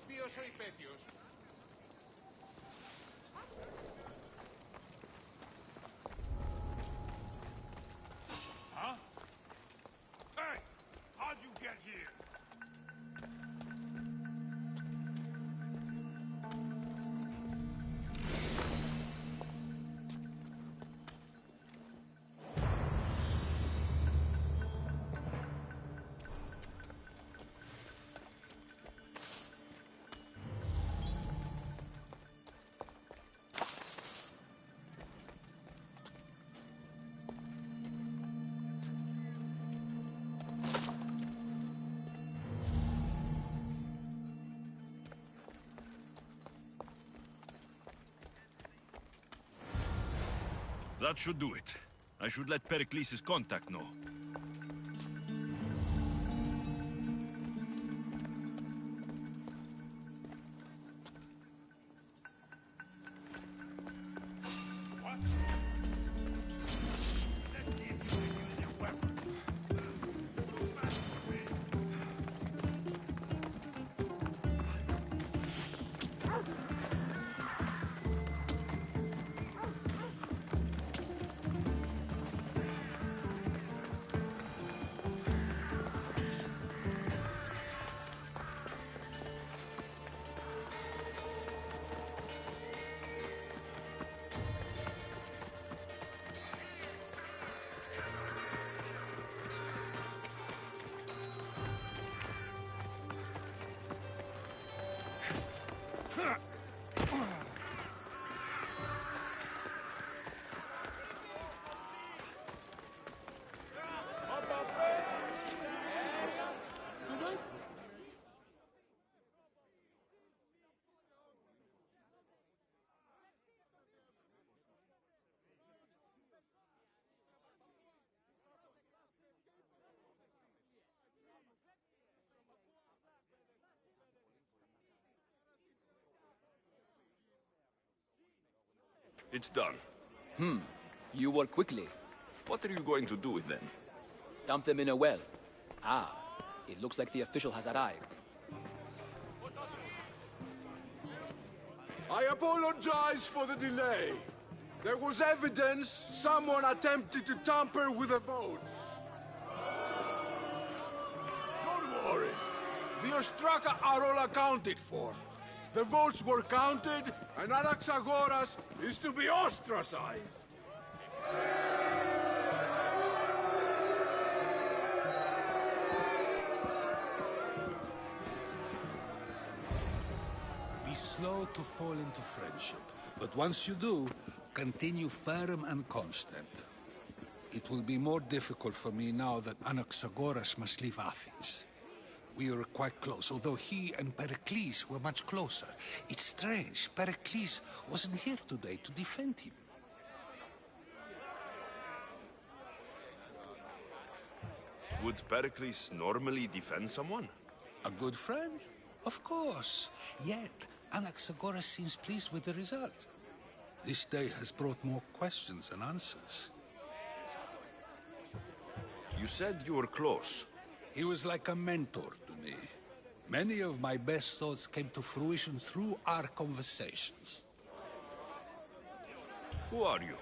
H: Ποιος ο υπέτειος?
G: Huh? Hey! How'd you get here?
A: That should do it. I should let Pericles' contact know. It's done.
M: You work quickly.
A: What are you going to do with them?
M: Dump them in a well. Ah, it looks like the official has arrived.
D: I apologize for the delay. There was evidence someone attempted to tamper with the votes. Don't worry. The Ostraka are all accounted for. The votes were counted, and Anaxagoras is to be ostracized.
N: Be slow to fall into friendship, but once you do, continue firm and constant. It will be more difficult for me now that Anaxagoras must leave Athens. We were quite close, although he and Pericles were much closer. It's strange, Pericles wasn't here today to defend him.
A: Would Pericles normally defend someone?
N: A good friend? Of course. Yet, Anaxagoras seems pleased with the result. This day has brought more questions than answers.
A: You said you were close.
N: He was like a mentor to me. Many of my best thoughts came to fruition through our conversations.
A: Who are you?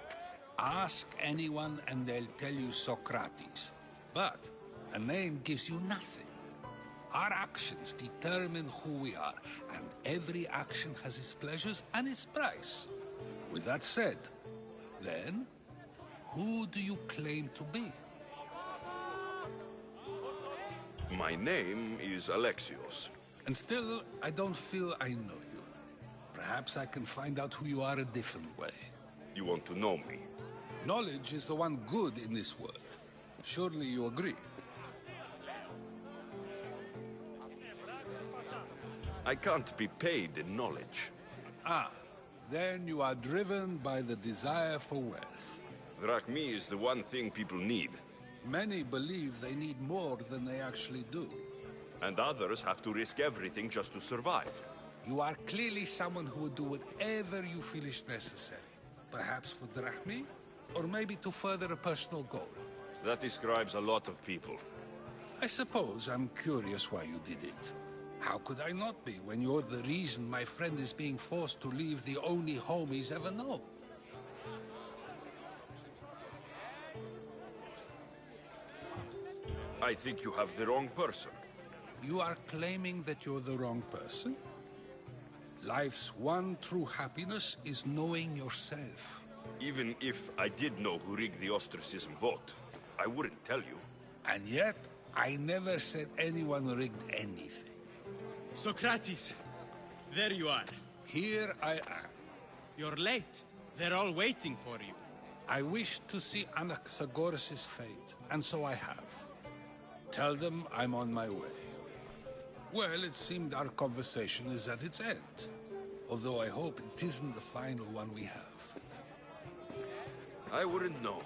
N: Ask anyone and they'll tell you Socrates. But a name gives you nothing. Our actions determine who we are, and every action has its pleasures and its price. With that said, then, who do you claim to be?
A: My name is Alexios.
N: And still, I don't feel I know you. Perhaps I can find out who you are a different way.
A: You want to know me?
N: Knowledge is the one good in this world. Surely you agree?
A: I can't be paid in knowledge.
N: Ah, then you are driven by the desire for wealth.
A: Drachmi is the one thing people need.
N: Many believe they need more than they actually do.
A: And others have to risk everything just to survive.
N: You are clearly someone who would do whatever you feel is necessary. Perhaps for drachmi, or maybe to further a personal goal.
A: That describes a lot of people.
N: I suppose I'm curious why you did it. How could I not be when you're the reason my friend is being forced to leave the only home he's ever known?
A: I think you have the wrong person.
N: You are claiming that you're the wrong person? Life's one true happiness is knowing yourself.
A: Even if I did know who rigged the ostracism vote, I wouldn't tell you.
N: And yet, I never said anyone rigged anything.
O: Socrates, there you are.
N: Here I am.
O: You're late. They're all waiting for you.
N: I wish to see Anaxagoras' fate, and so I have. Tell them I'm on my way. Well, it seemed our conversation is at its end. Although I hope it isn't the final one we have.
A: I wouldn't know.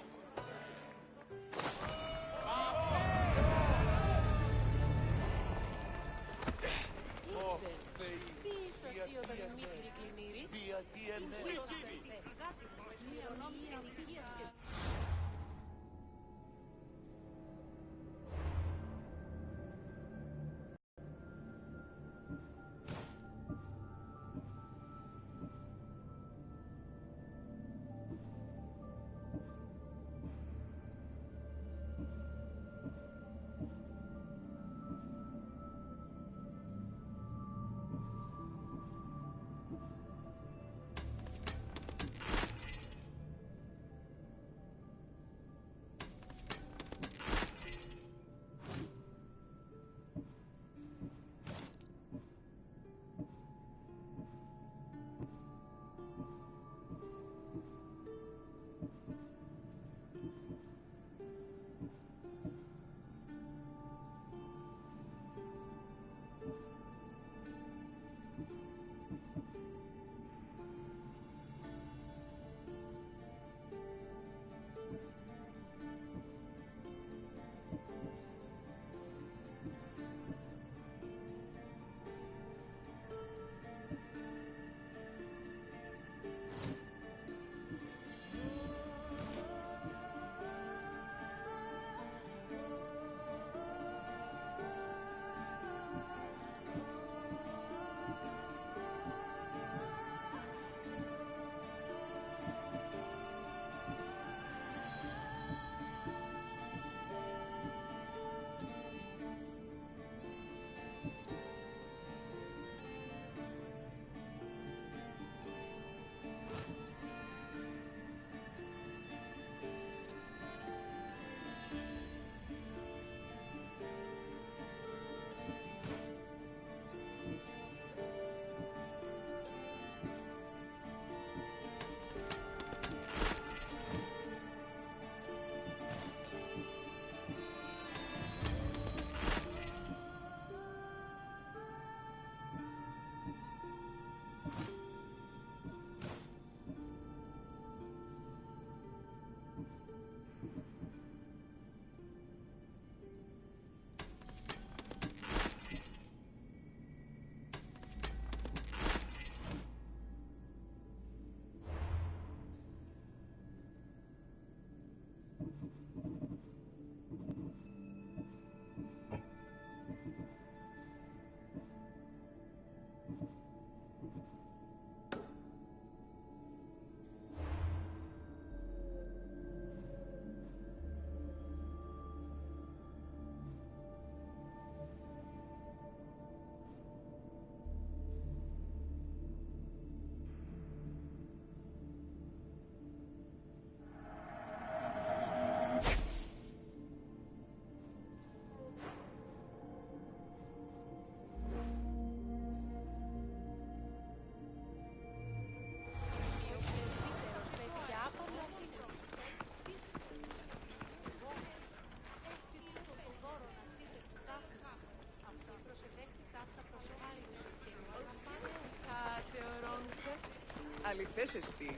P: This is the...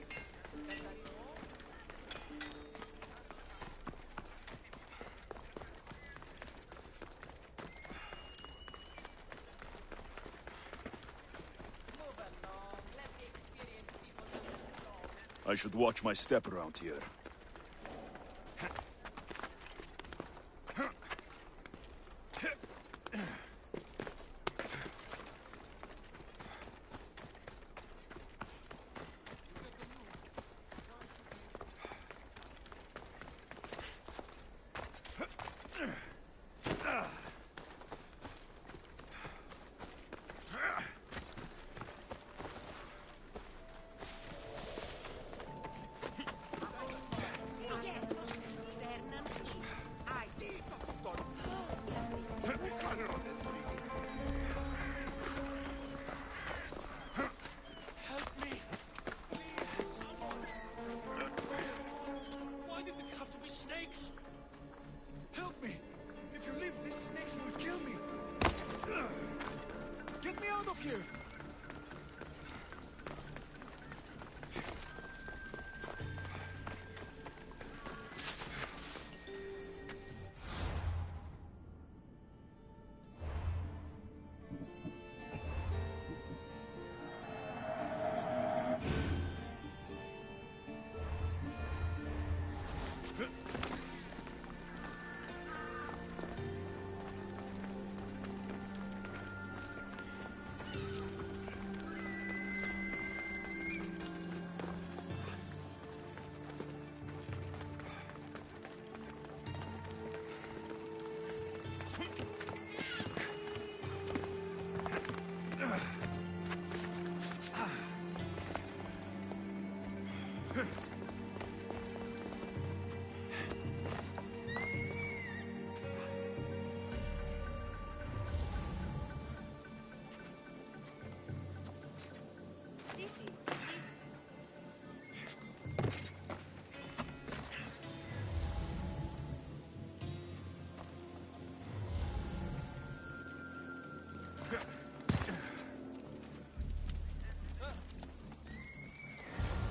A: I should watch my step around here.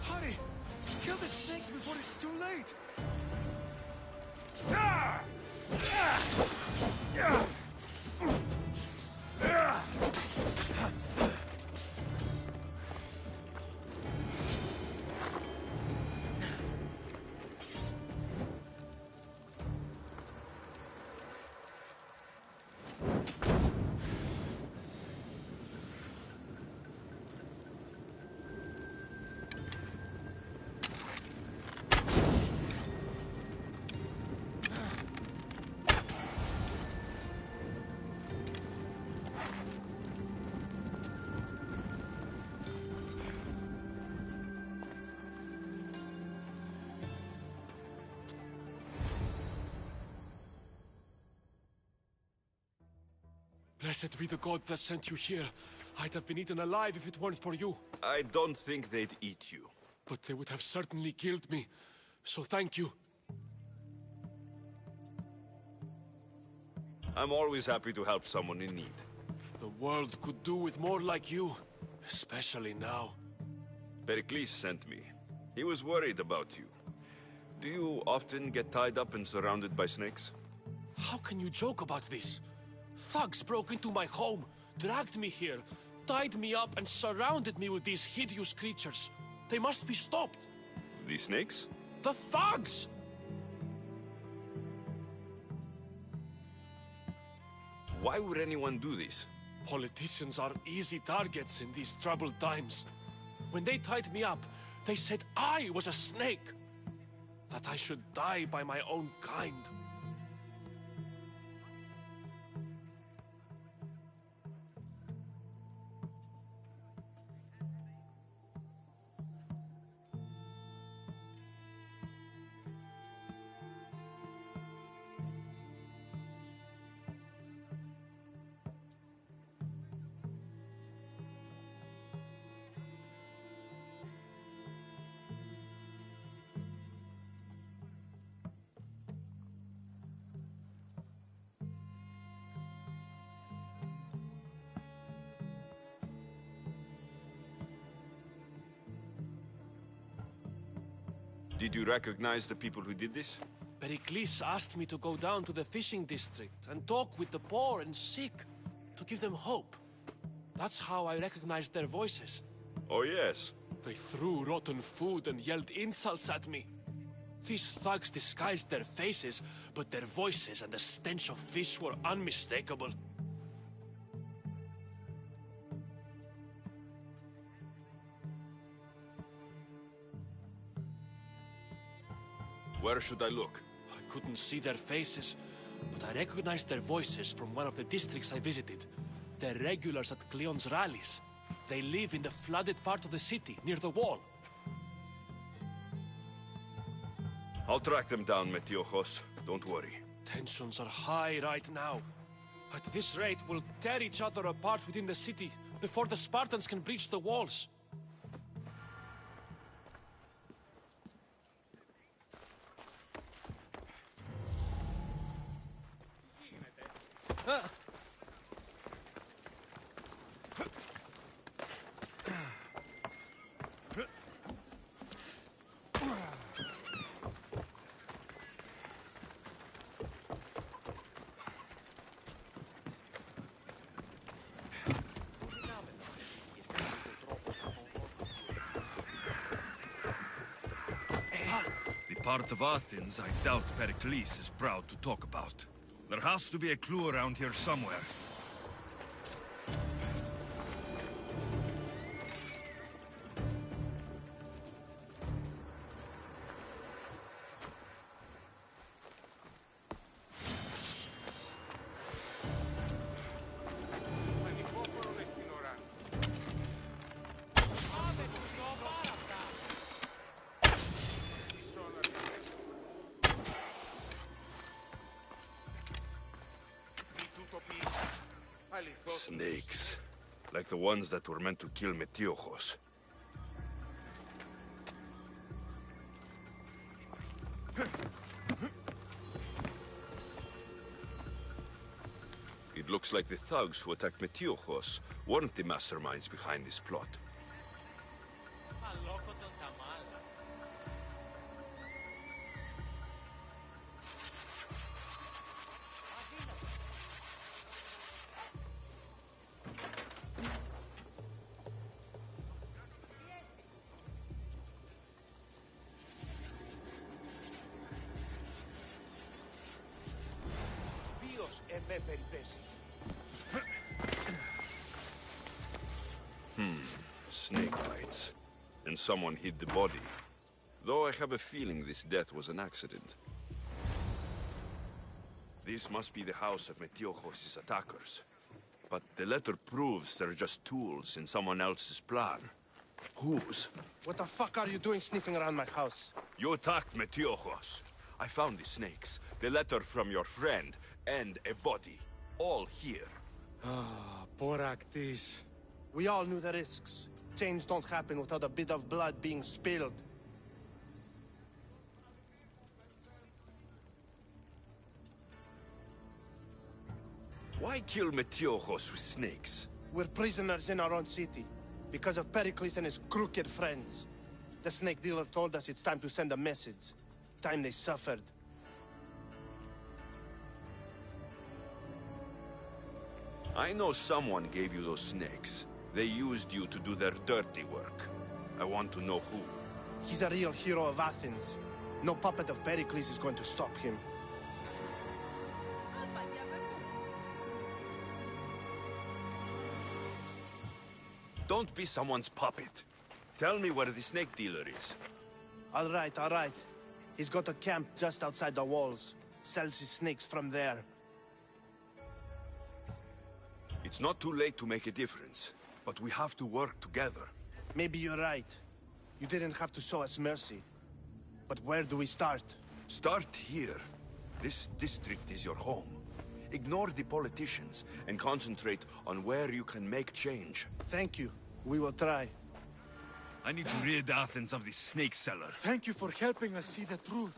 Q: Hurry! Kill the snakes before it's too late!
R: Blessed be the god that sent you here. I'd have been eaten alive if it weren't for you.
A: I don't think they'd eat you.
R: But they would have certainly killed me. So thank you.
A: I'm always happy to help someone in need.
R: The world could do with more like you. Especially now.
A: Pericles sent me. He was worried about you. Do you often get tied up and surrounded by snakes?
R: How can you joke about this? Thugs broke into my home, dragged me here, tied me up and surrounded me with these hideous creatures. They must be stopped.
A: The snakes?
R: The thugs!
A: Why would anyone do this?
R: Politicians are easy targets in these troubled times. When they tied me up, they said I was a snake. That I should die by my own kind.
A: Did you recognize the people who did this?
R: Pericles asked me to go down to the fishing district and talk with the poor and sick, to give them hope. That's how I recognized their voices.
A: Oh, yes.
R: They threw rotten food and yelled insults at me. These thugs disguised their faces, but their voices and the stench of fish were unmistakable.
A: Where should I look?
R: I couldn't see their faces, but I recognized their voices from one of the districts I visited. They're regulars at Cleon's rallies. They live in the flooded part of the city, near the wall.
A: I'll track them down, Metiojos. Don't worry.
R: Tensions are high right now. At this rate, we'll tear each other apart within the city before the Spartans can breach the walls.
A: The part of Athens I doubt Pericles is proud to talk about. There has to be a clue around here somewhere. Snakes. Like the ones that were meant to kill Metiojos. It looks like the thugs who attacked Metiojos weren't the masterminds behind this plot. Snake bites. And someone hid the body. Though I have a feeling this death was an accident. This must be the house of Metiojos' attackers. But the letter proves they're just tools in someone else's plan. Whose?
P: What the fuck are you doing sniffing around my house?
A: You attacked Metiojos. I found the snakes, the letter from your friend, and a body. All here.
P: Ah, poor Actis. We all knew the risks. Change don't happen without a bit of blood being spilled.
A: Why kill Metiojos with snakes?
P: We're prisoners in our own city, because of Pericles and his crooked friends. The snake dealer told us it's time to send a message. Time they suffered.
A: I know someone gave you those snakes. They used you to do their dirty work. I want to know who.
P: He's a real hero of Athens. No puppet of Pericles is going to stop him.
A: Don't be someone's puppet. Tell me where the snake dealer is.
P: All right, all right. He's got a camp just outside the walls. Sells his snakes from there.
A: It's not too late to make a difference, but we have to work together.
P: Maybe you're right. You didn't have to show us mercy. But where do we start?
A: Start here. This district is your home. Ignore the politicians and concentrate on where you can make change.
P: Thank you. We will try.
A: I need to rid Athens of this snake seller.
Q: Thank you for helping us see the truth.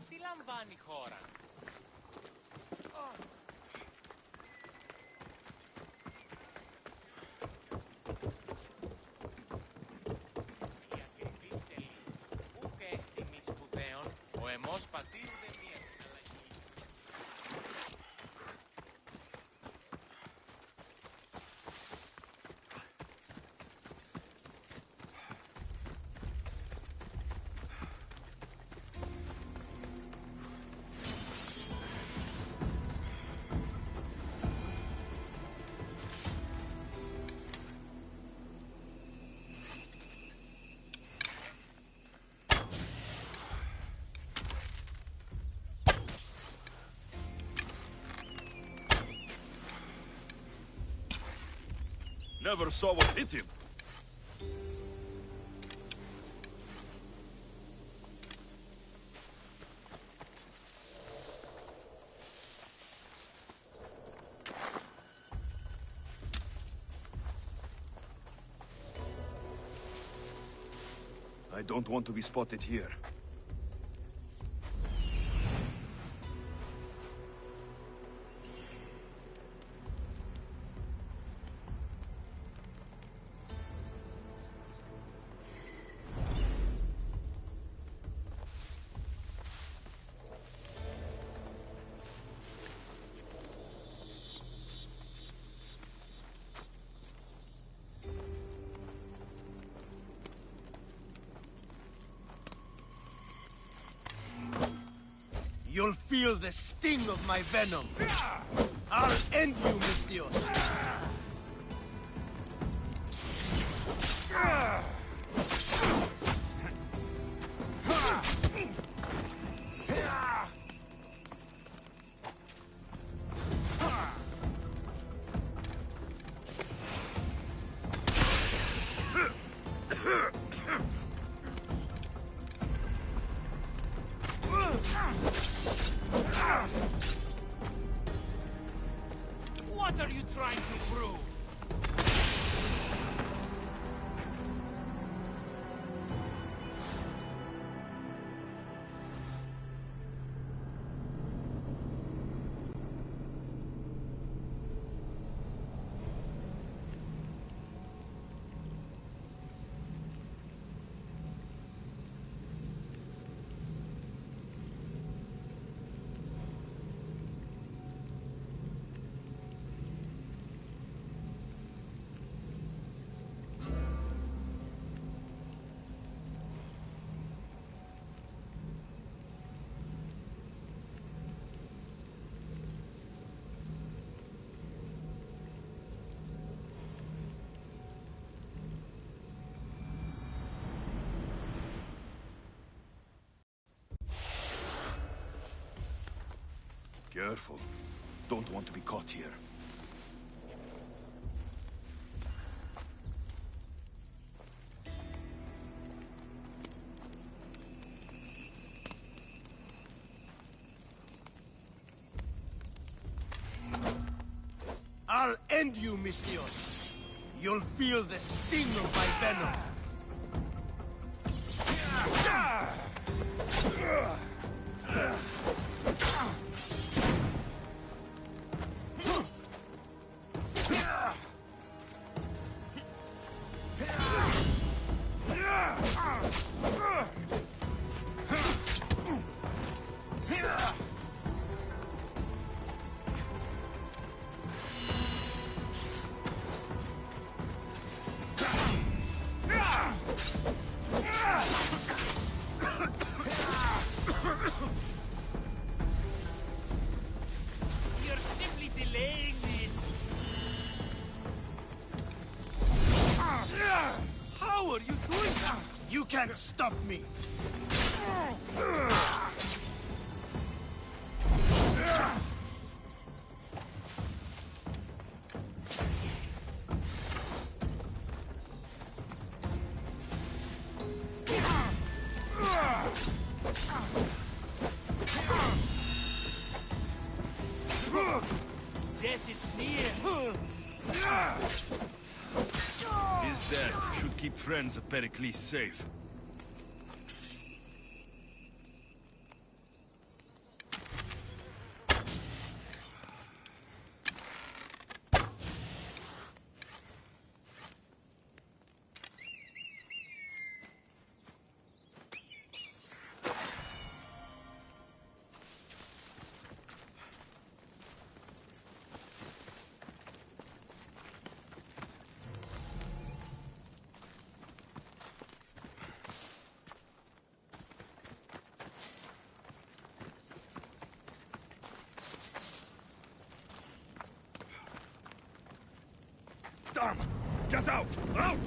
A: Never saw what hit him. I don't want to be spotted here.
P: You'll feel the sting of my venom. I'll end you, Mistios.
G: What are you trying to prove?
A: Careful. Don't want to be caught here.
P: I'll end you, Mistios. You'll feel the sting of my venom.
G: You're simply delaying this.
P: How are you doing that? You can't stop me.
G: Death is near.
A: His death should keep friends of Pericles safe. Damn! Get out! Out!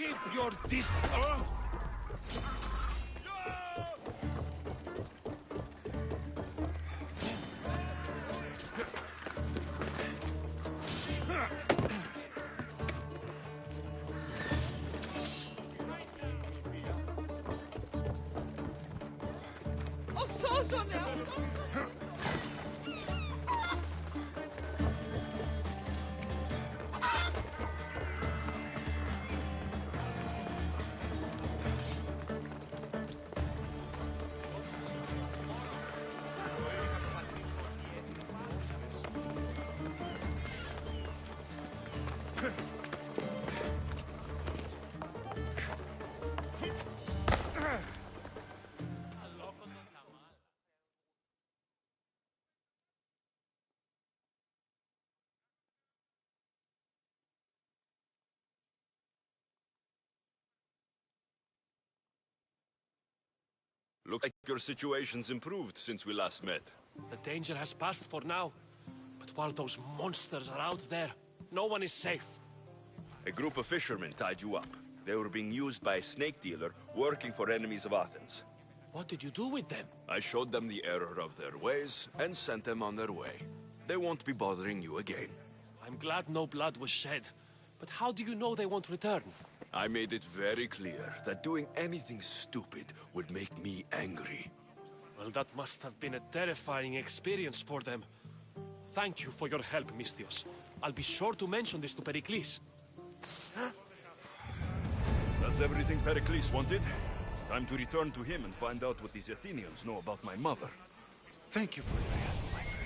H: keep your distance.
A: Looks like your situation's improved since we last met.
R: The danger has passed for now. But while those monsters are out there, no one is safe.
A: A group of fishermen tied you up. They were being used by a snake dealer working for enemies of Athens.
R: What did you do with them?
A: I showed them the error of their ways and sent them on their way. They won't be bothering you again.
R: I'm glad no blood was shed. But how do you know they won't return?
A: I made it very clear that doing anything stupid would make me angry.
R: Well, that must have been a terrifying experience for them. Thank you for your help, Misthios. I'll be sure to mention this to Pericles.
A: That's everything Pericles wanted. Time to return to him and find out what these Athenians know about my mother.
Q: Thank you for your help, my friend.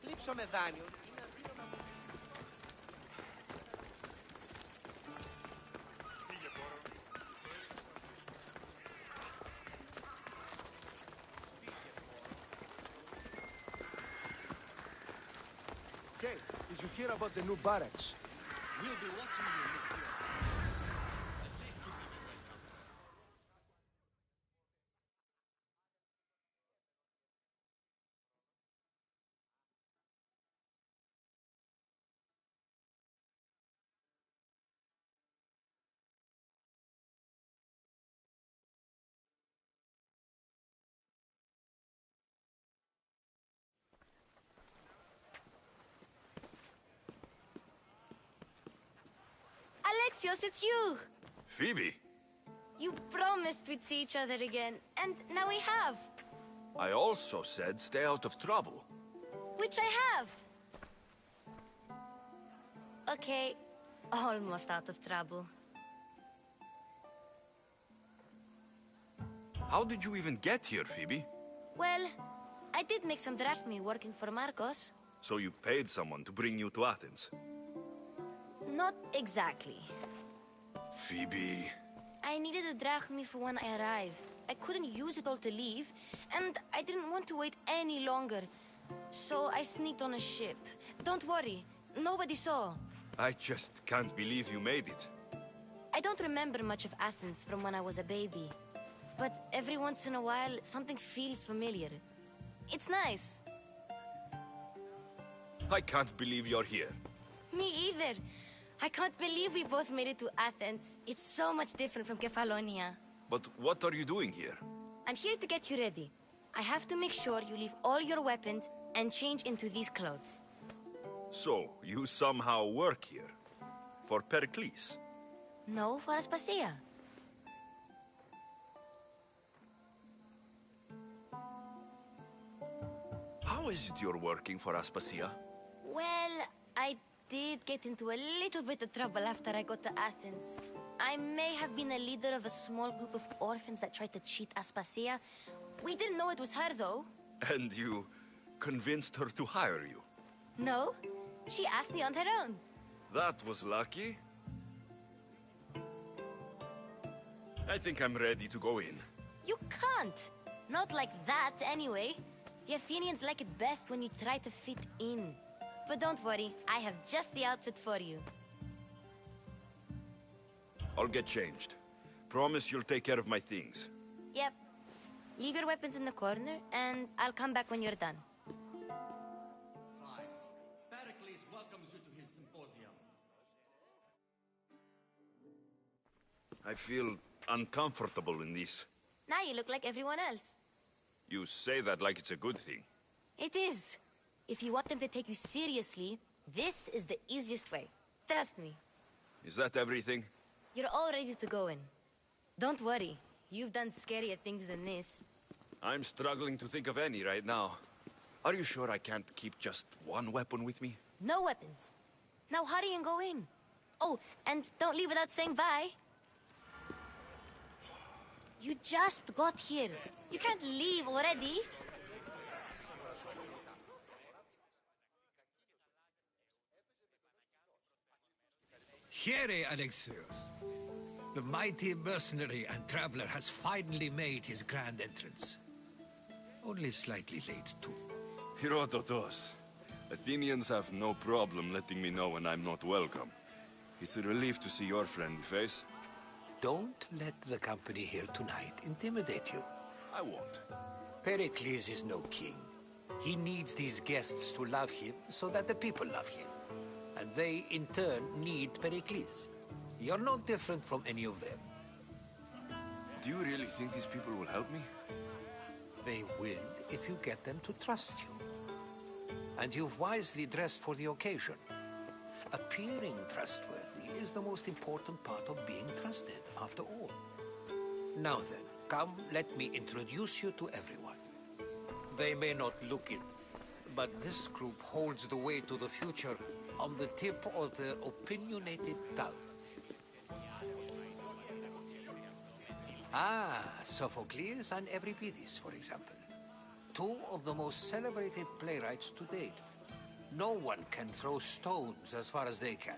H: Λείψω με δάνειο.
D: Kate, did you hear about the new barracks?
Q: We'll be watching you, Mr.
B: Alexios, it's you!
A: Phoebe!
B: You promised we'd see each other again, and now we have.
A: I also said stay out of trouble.
B: Which I have. Okay, almost out of trouble.
A: How did you even get here, Phoebe?
B: Well, I did make some drachmi working for Marcos.
A: So you paid someone to bring you to Athens?
B: Not exactly.
A: Phoebe...
B: I needed a drachmi for when I arrived. I couldn't use it all to leave, and I didn't want to wait any longer. So I sneaked on a ship. Don't worry, nobody saw.
A: I just can't believe you made it.
B: I don't remember much of Athens from when I was a baby. But every once in a while, something feels familiar. It's nice.
A: I can't believe you're here.
B: Me either. I can't believe we both made it to Athens. It's so much different from Kefalonia.
A: But what are you doing here?
B: I'm here to get you ready. I have to make sure you leave all your weapons and change into these clothes.
A: So, you somehow work here? For Pericles?
B: No, for Aspasia.
A: How is it you're working for Aspasia?
B: Well, I did get into a little bit of trouble after I got to Athens. I may have been a leader of a small group of orphans that tried to cheat Aspasia,
S: We didn't know it was her, though.
A: And you convinced her to hire you?
S: No, she asked me on her own.
A: That was lucky. I think I'm ready to go in.
S: You can't. Not like that, anyway. The Athenians like it best when you try to fit in. But don't worry, I have just the outfit for you.
A: I'll get changed. Promise you'll take care of my things.
S: Yep. Leave your weapons in the corner, and I'll come back when you're done.
T: Fine. Pericles welcomes you to his symposium.
A: I feel uncomfortable in this.
S: Now you look like everyone else.
A: You say that like it's a good thing.
S: It is. If you want them to take you seriously, this is the easiest way. Trust me.
A: Is that everything?
S: You're all ready to go in. Don't worry. You've done scarier things than this.
A: I'm struggling to think of any right now. Are you sure I can't keep just one weapon with me?
S: No weapons. Now hurry and go in. Oh, and don't leave without saying bye. You just got here. You can't leave already.
K: Here, Alexios. The mighty mercenary and traveler has finally made his grand entrance. Only slightly late, too.
A: Herodotos. Athenians have no problem letting me know when I'm not welcome. It's a relief to see your friendly face.
K: Don't let the company here tonight intimidate you.
A: I won't.
K: Pericles is no king. He needs these guests to love him so that the people love him. And they, in turn, need Pericles. You're no different from any of them.
A: Do you really think these people will help me?
K: They will if you get them to trust you. And you've wisely dressed for the occasion. Appearing trustworthy is the most important part of being trusted, after all. Now then, come, let me introduce you to everyone. They may not look it, but this group holds the way to the future on the tip of their opinionated tongue. Ah, Sophocles and Euripides, for example. Two of the most celebrated playwrights to date. No one can throw stones as far as they can.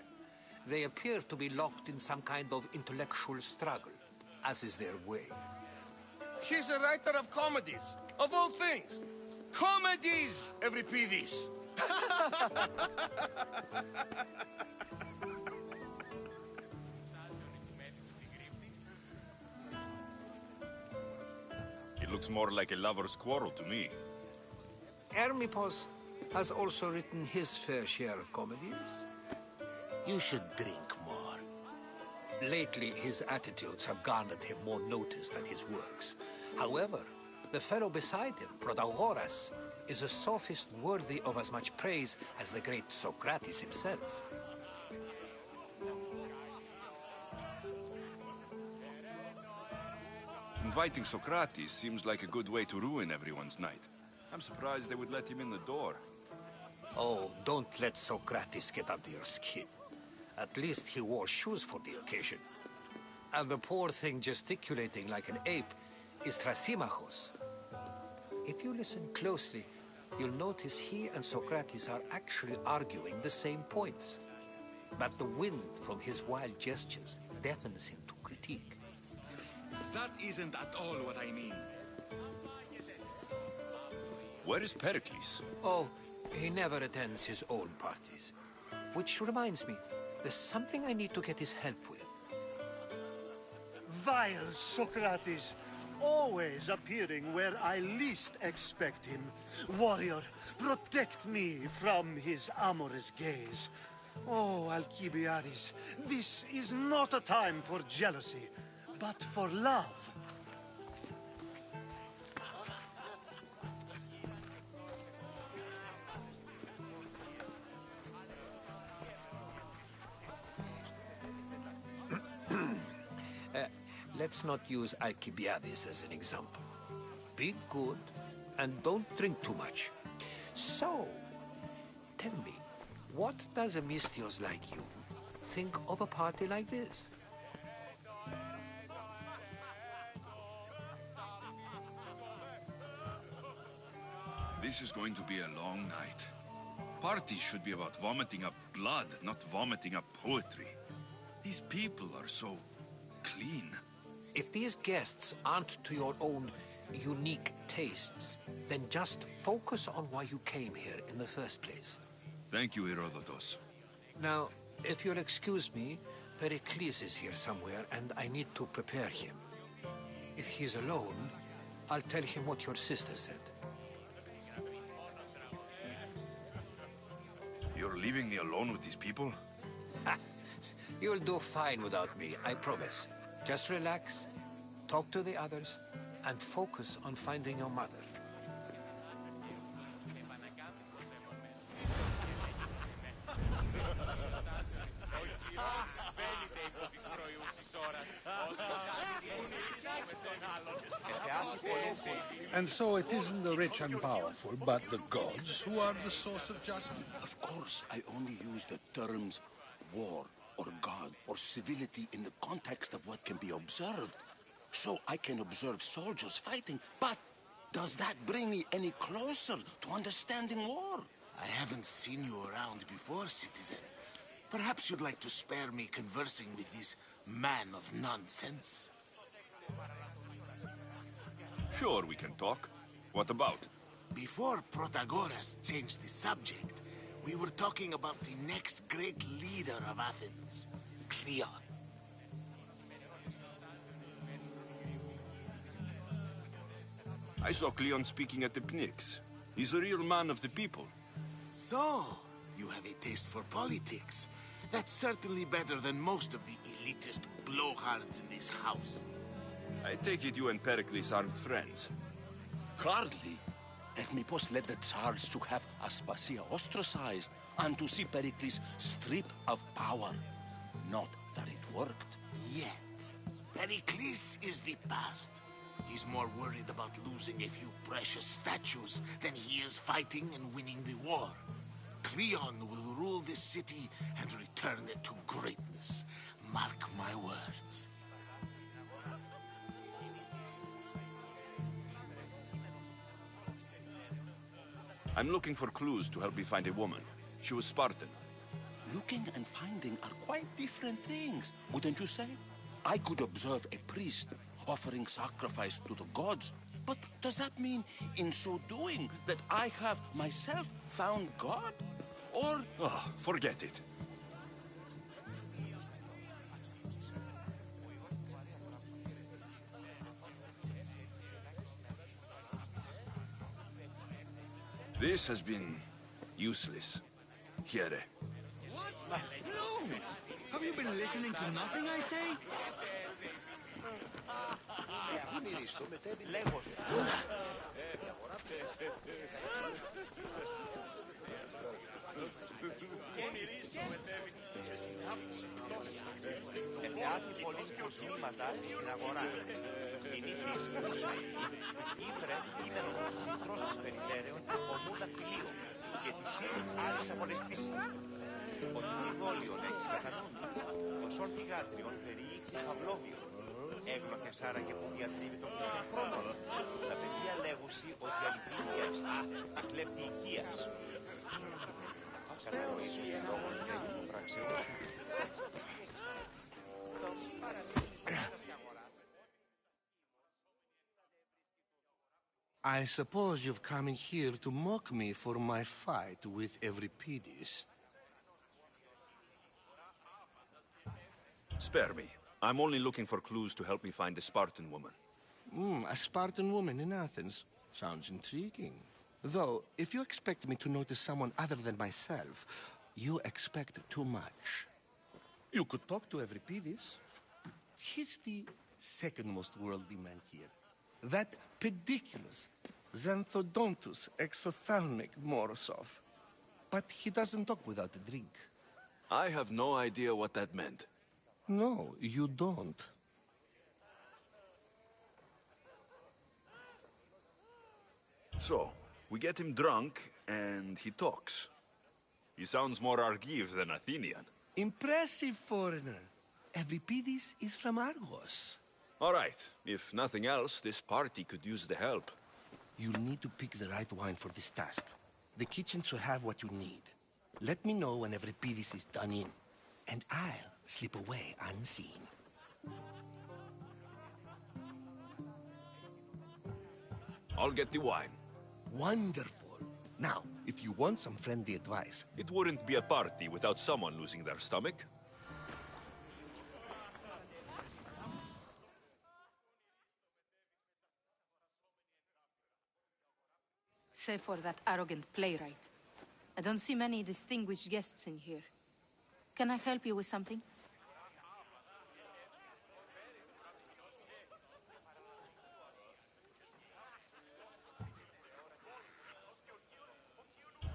K: They appear to be locked in some kind of intellectual struggle, as is their way.
P: He's a writer of comedies, of all things. Comedies, Euripides.
A: It looks more like a lover's quarrel to me.
K: Hermippos has also written his fair share of comedies. You should drink more. Lately, his attitudes have garnered him more notice than his works. However, the fellow beside him, Protagoras, is a sophist worthy of as much praise as the great Socrates himself.
A: Inviting Socrates seems like a good way to ruin everyone's night. I'm surprised they would let him in the door.
K: Oh, don't let Socrates get under your skin. At least he wore shoes for the occasion. And the poor thing gesticulating like an ape is Thrasymachos. If you listen closely, you'll notice he and Socrates are actually arguing the same points. But the wind from his wild gestures deafens him to critique.
N: That isn't at all what I mean.
A: Where is Pericles?
K: Oh, he never attends his own parties. Which reminds me, there's something I need to get his help with.
Q: Vile Socrates, always appearing where I least expect him. Warrior, protect me from his amorous gaze. Oh, Alcibiades, this is not a time for jealousy, but for love.
K: Let's not use Alcibiades as an example. Be good, and don't drink too much. So, tell me, what does a Mystios like you think of a party like this?
A: This is going to be a long night. Parties should be about vomiting up blood, not vomiting up poetry. These people are so clean.
K: If these guests aren't to your own unique tastes, then just focus on why you came here in the first place.
A: Thank you, Herodotus.
K: Now, if you'll excuse me, Pericles is here somewhere, and I need to prepare him. If he's alone, I'll tell him what your sister said.
A: You're leaving me alone with these people?
K: You'll do fine without me, I promise. Just relax, talk to the others, and focus on finding your mother.
N: And so it isn't the rich and powerful, but the gods who are the source of justice?
U: Of course, I only use the terms war or god or civility in the context of what can be observed. So I can observe soldiers fighting, but does that bring me any closer to understanding war?
V: I haven't seen you around before, citizen. Perhaps you'd like to spare me conversing with this man of nonsense?
A: Sure, we can talk. What about?
V: Before Protagoras changed the subject, we were talking about the next great leader of Athens, Cleon.
A: I saw Cleon speaking at the Pnyx. He's a real man of the people.
V: So, you have a taste for politics. That's certainly better than most of the elitist blowhards in this house.
A: I take it you and Pericles aren't friends.
U: Hardly. Hermippos led the Tsars to have Aspasia ostracized and to see Pericles stripped of power. Not that it worked.
V: Yet, Pericles is the past. He's more worried about losing a few precious statues than he is fighting and winning the war. Cleon will rule this city and return it to greatness. Mark my words.
A: I'm looking for clues to help me find a woman. She was Spartan.
U: Looking and finding are quite different things, wouldn't you say? I could observe a priest offering sacrifice to the gods, but does that mean, in so doing, that I have myself found God? Or...
A: Oh, forget it. This has been useless. Here.
W: What? No! Have you been listening to nothing I say?
L: Εφεάθη πολλής προσβλήματα στην αγορά. Συνήθις ούσα. Ήφερε ήμενος ψυχρός της περιπτέρεων ομού δαχτυλίου και της ήρουν άλλης απολεστήσει. Ότι μη δόλιον έχεις καθανούν. Το σόρ θυγάτριον περιήξει παυλόβιο. Έγλωτες άραγε που διατρίβει τον Χριστόν χρόνο. Τα παιδιά λέγουσι ότι αληθήνια εστί, ακλέπτη οικίας. Κατανοήσεις τους λόγους τρέχεις των πράξεων σου.
V: I suppose you've come in here to mock me for my fight with Euripides.
A: Spare me. I'm only looking for clues to help me find a Spartan woman.
V: A Spartan woman in Athens. Sounds intriguing. Though, if you expect me to notice someone other than myself, you expect too much. You could talk to Euripides. He's the second most worldly man here. That pediculous, xanthodontus exophthalmic Morosov. But he doesn't talk without a drink.
A: I have no idea what that meant.
V: No, you don't.
A: So, we get him drunk, and he talks. He sounds more Argive than Athenian.
V: Impressive foreigner. Euripides is from Argos.
A: All right. If nothing else, this party could use the help.
V: You'll need to pick the right wine for this task. The kitchen should have what you need. Let me know when every piece is done in, and I'll slip away unseen.
A: I'll get the wine.
V: Wonderful. Now, if you want some friendly advice...
A: It wouldn't be a party without someone losing their stomach.
E: Save for that arrogant playwright. I don't see many distinguished guests in here. Can I help you with something?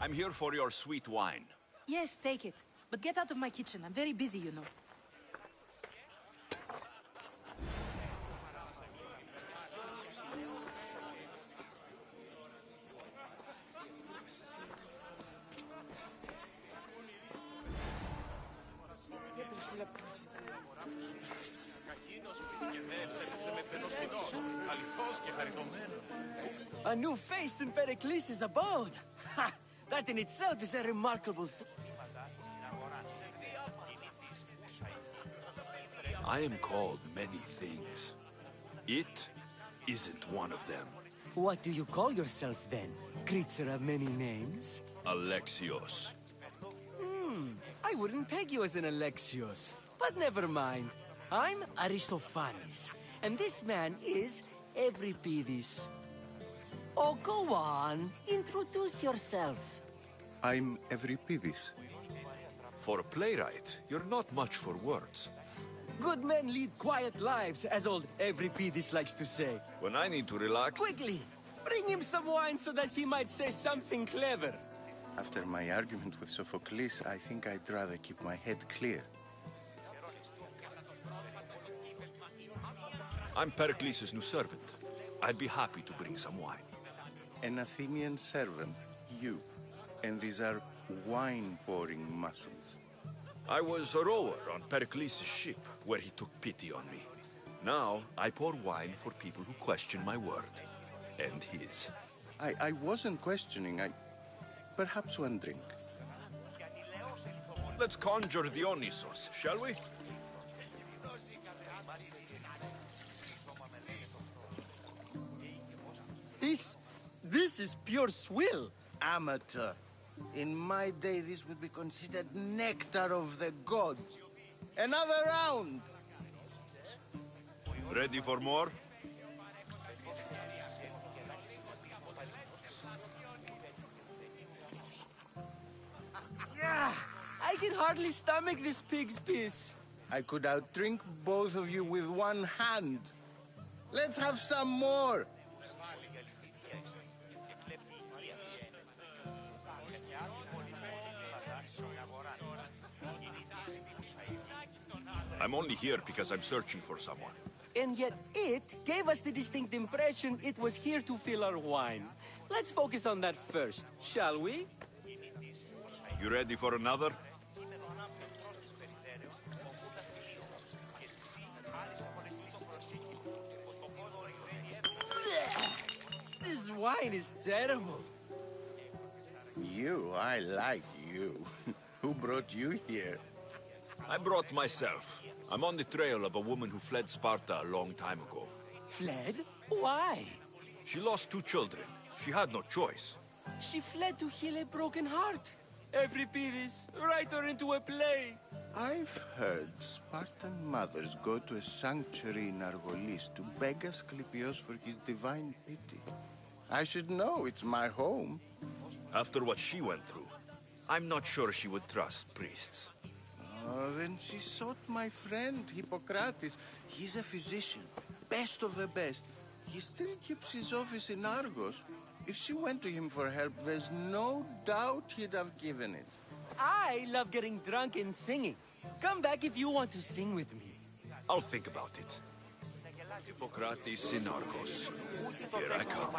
A: I'm here for your sweet wine.
E: Yes, take it. But get out of my kitchen. I'm very busy, you know.
I: A new face in Pericles' abode! Ha! That in itself is a remarkable thing.
A: I am called many things. It isn't one of them.
I: What do you call yourself then? Creature of many names?
A: Alexios.
I: I wouldn't peg you as an Alexios. But never mind. I'm Aristophanes. And this man is Euripides. Oh, go on. Introduce yourself.
U: I'm Euripides.
A: For a playwright, you're not much for words.
I: Good men lead quiet lives, as old Euripides likes to say.
A: When I need to relax...
I: Quickly! Bring him some wine so that he might say something clever.
U: After my argument with Sophocles, I think I'd rather keep my head clear.
A: I'm Pericles' new servant. I'd be happy to bring some wine.
U: An Athenian servant, you. And these are wine-pouring muscles.
A: I was a rower on Pericles' ship, where he took pity on me. Now, I pour wine for people who question my word. And his.
U: I wasn't questioning, Perhaps one drink.
A: Let's conjure Dionysos, shall we?
I: This is pure swill.
V: Amateur. In my day, this would be considered nectar of the gods. Another round!
A: Ready for more?
I: I can hardly stomach this pig's piss.
V: I could outdrink both of you with one hand. Let's have some more!
A: I'm only here because I'm searching for someone.
I: And yet it gave us the distinct impression it was here to fill our wine. Let's focus on that first, shall we?
A: You ready for another?
I: This wine is terrible.
U: I like you. Who brought you here?
A: I brought myself. I'm on the trail of a woman who fled Sparta a long time ago.
I: Fled? Why?
A: She lost 2 children. She had no choice.
I: She fled to heal a broken heart. Euripides, write her into a play.
U: I've heard Spartan mothers go to a sanctuary in Argolis to beg Asclepios for his divine pity. I should know, it's my home.
A: After what she went through, I'm not sure she would trust priests.
U: Oh, then she sought my friend, Hippocrates. He's a physician, best of the best. He still keeps his office in Argos. If she went to him for help, there's no doubt he'd have given it.
I: I love getting drunk and singing. Come back if you want to sing with me.
A: I'll think about it. Hippocrates in Argos. Here I come.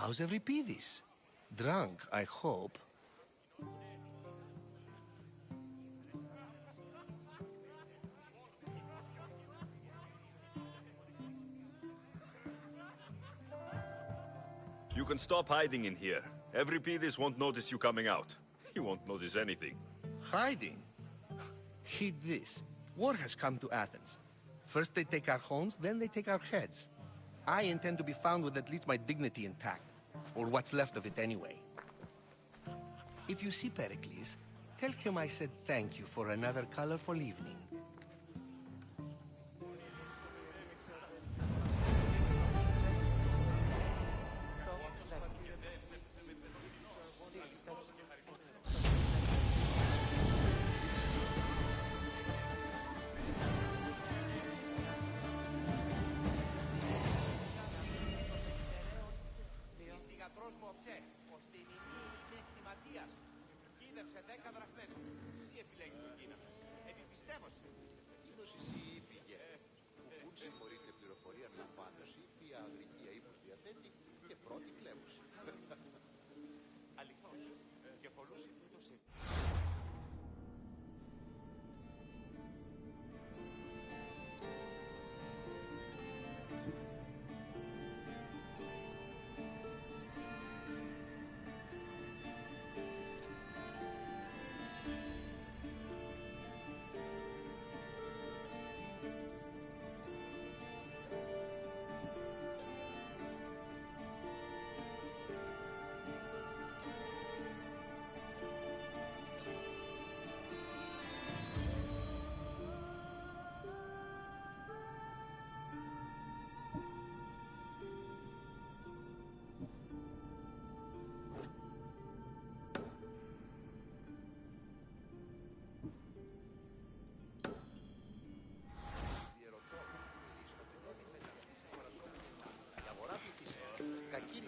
V: How's Euripides? Drunk, I hope.
A: You can stop hiding in here. Euripides won't notice you coming out. He won't notice anything.
V: Hiding? Heed this. War has come to Athens. First they take our homes, then they take our heads. I intend to be found with at least my dignity intact. Or what's left of it anyway. If you see Pericles, tell him I said thank you for another colorful evening.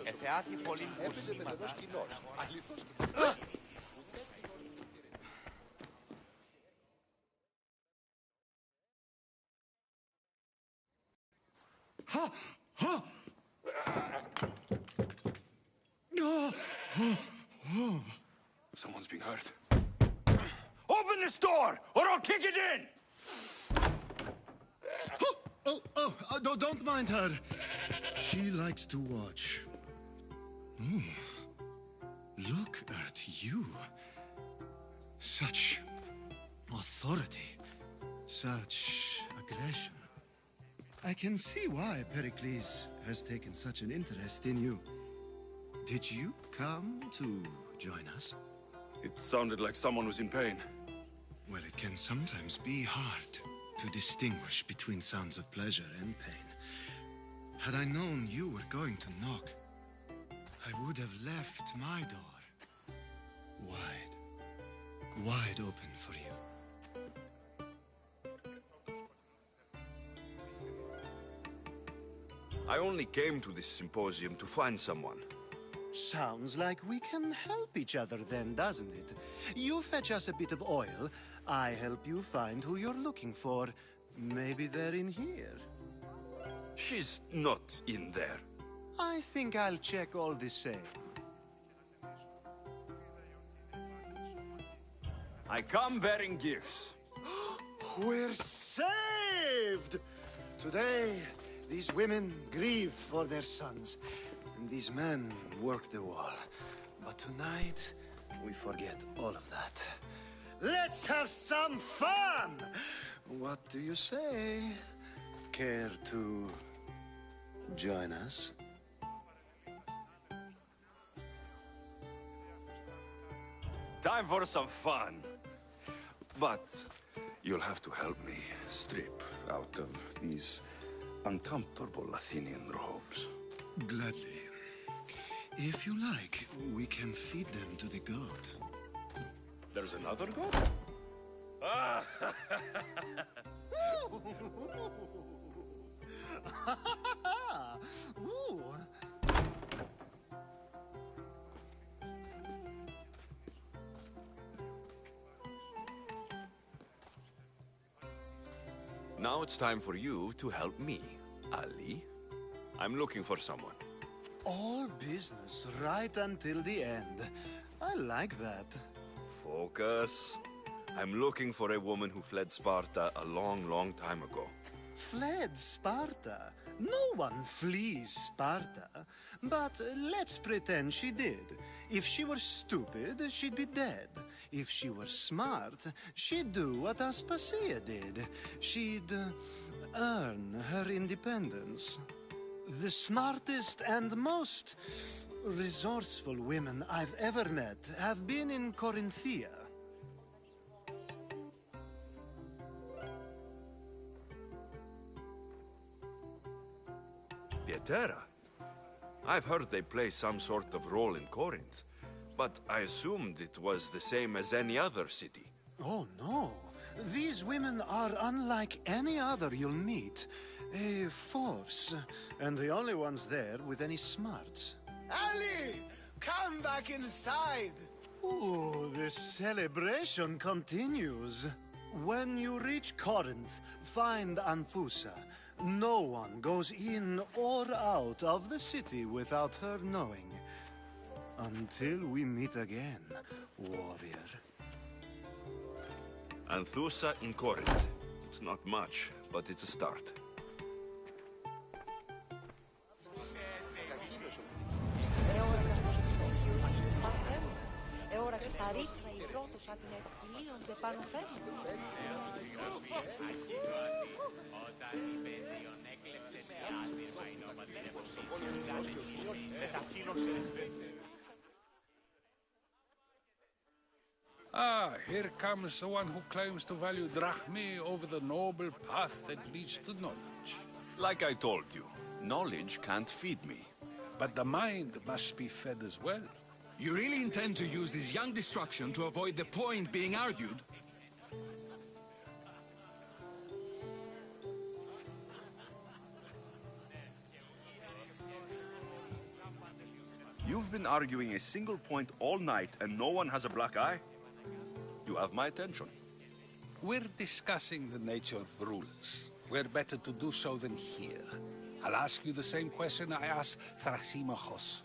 L: Εφεάθη πολύ μουσήματα.
A: Someone's being hurt. Open this door, or I'll kick it in!
Q: No, don't mind her. She likes to watch. Look at you. Such authority. Such aggression. I can see why Pericles has taken such an interest in you. Did you come to join us?
A: It sounded like someone was in pain.
Q: Well, it can sometimes be hard to distinguish between sounds of pleasure and pain. Had I known you were going to knock, I would have left my door wide open for you.
A: I only came to this symposium to find someone.
Q: Sounds like we can help each other then, doesn't it? You fetch us a bit of oil, I help you find who you're looking for. Maybe they're in here.
A: She's not in there.
Q: I think I'll check all the same.
A: I come bearing gifts.
Q: We're saved! Today, these women grieved for their sons, and these men worked the wall. But tonight, we forget all of that. Let's have some fun! What do you say? Care to join us?
A: Time for some fun. But you'll have to help me strip out of these uncomfortable Athenian robes.
Q: Gladly. If you like, we can feed them to the goat.
A: There's another goat? Ah!
Q: Ooh.
A: Now it's time for you to help me, Ali. I'm looking for someone.
Q: All business right until the end. I like that.
A: Focus. I'm looking for a woman who fled Sparta a long, long time ago.
Q: Fled Sparta? No one flees Sparta. But let's pretend she did. If she were stupid, she'd be dead. If she were smart, she'd do what Aspasia did. She'd earn her independence. The smartest and most resourceful women I've ever met have been in Corinthia.
A: Pietera? I've heard they play some sort of role in Corinth, but I assumed it was the same as any other city.
Q: Oh, no. These women are unlike any other you'll meet. A force, and the only ones there with any smarts.
C: Ali! Come back inside!
Q: Ooh, the celebration continues. When you reach Corinth, find Anthusa. No one goes in or out of the city without her knowing. Until we meet again, warrior.
A: Anthusa in Corinth. It's not much, but it's a start.
N: Ah, here comes the one who claims to value drachmae over the noble path that leads to knowledge.
A: Like I told you, knowledge can't feed me.
N: But the mind must be fed as well.
W: You really intend to use this young destruction to avoid the point being argued?
A: You've been arguing a single point all night and no one has a black eye? You have my attention.
N: We're discussing the nature of rules. Where better to do so than here? I'll ask you the same question I asked Thrasymachos.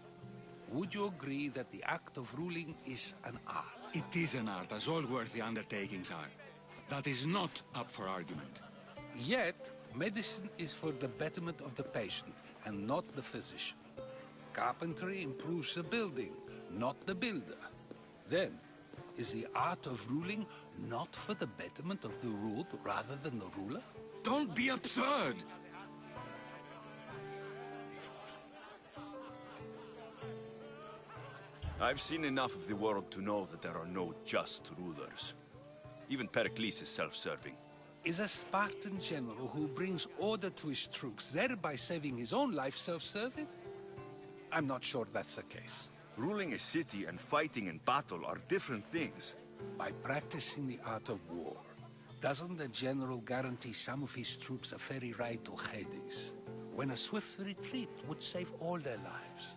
N: Would you agree that the act of ruling is an art?
W: It is an art, as all worthy undertakings are. That is not up for argument.
N: Yet, medicine is for the betterment of the patient, and not the physician. Carpentry improves the building, not the builder. Then, is the art of ruling not for the betterment of the ruled rather than the ruler?
W: Don't be absurd!
A: I've seen enough of the world to know that there are no just rulers. Even Pericles is self-serving.
N: Is a Spartan general who brings order to his troops, thereby saving his own life, self-serving? I'm not sure that's the case.
A: Ruling a city and fighting in battle are different things.
N: By practicing the art of war, doesn't the general guarantee some of his troops a ferry ride to Hades, when a swift retreat would save all their lives?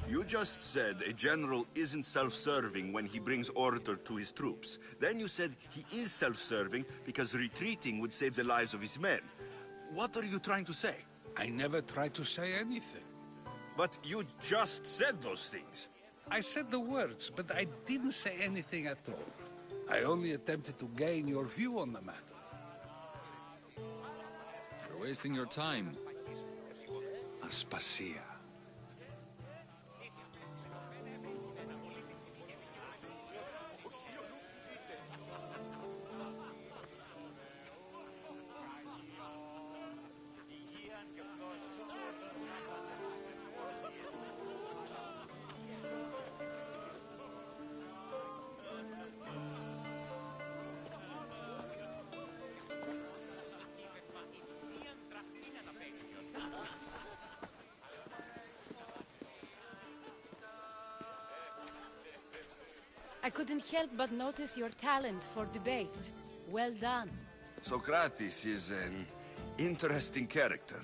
A: You just said a general isn't self-serving when he brings order to his troops. Then you said he is self-serving because retreating would save the lives of his men. What are you trying to say?
N: I never tried to say anything.
A: But you just said those things.
N: I said the words, but I didn't say anything at all. I only attempted to gain your view on the matter.
W: You're wasting your time. Aspasia.
F: I couldn't help but notice your talent for debate. Well done.
A: Socrates is an interesting character.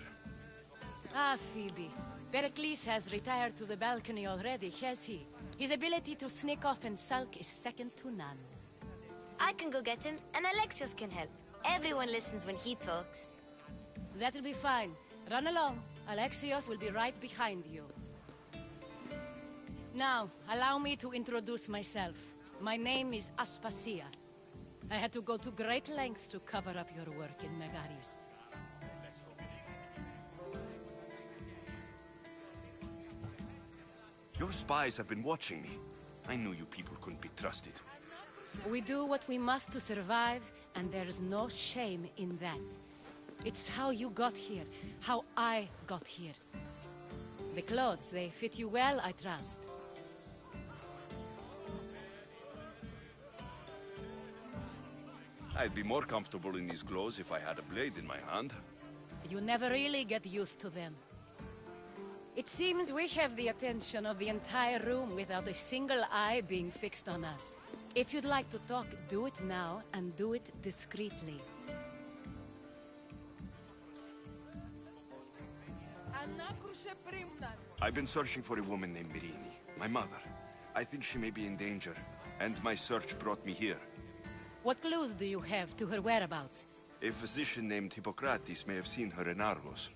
F: Ah, Phoebe. Pericles has retired to the balcony already, has he? His ability to sneak off and sulk is second to none.
S: I can go get him, and Alexios can help. Everyone listens when he talks.
F: That'll be fine. Run along. Alexios will be right behind you. Now, allow me to introduce myself. My name is Aspasia. I had to go to great lengths to cover up your work in Megaris.
A: Your spies have been watching me. I knew you people couldn't be trusted.
F: We do what we must to survive, and there's no shame in that. It's how you got here, how I got here. The clothes, they fit you well, I trust.
A: I'd be more comfortable in these clothes if I had a blade in my hand.
F: You never really get used to them. It seems we have the attention of the entire room without a single eye being fixed on us. If you'd like to talk, do it now, and do it discreetly.
A: I've been searching for a woman named Mirini, my mother. I think she may be in danger, and my search brought me here.
F: What clues do you have to her whereabouts?
A: A physician named Hippocrates may have seen her in Argos.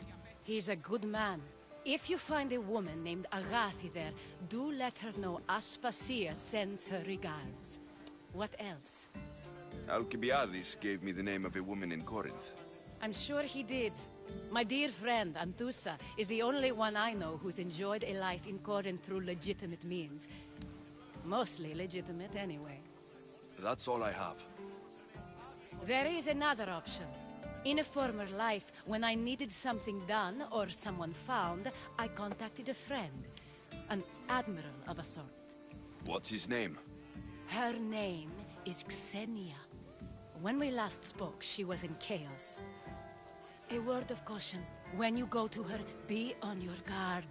F: He's a good man. If you find a woman named Agathi there, do let her know Aspasia sends her regards. What else?
A: Alcibiades gave me the name of a woman in Corinth.
F: I'm sure he did. My dear friend, Anthusa, is the only one I know who's enjoyed a life in Corinth through legitimate means. Mostly legitimate, anyway.
A: That's all I have.
F: There is another option. In a former life, when I needed something done or someone found, I contacted a friend. An admiral of a sort.
A: What's his name?
F: Her name is Xenia. When we last spoke, she was in chaos. A word of caution. When you go to her, be on your guard.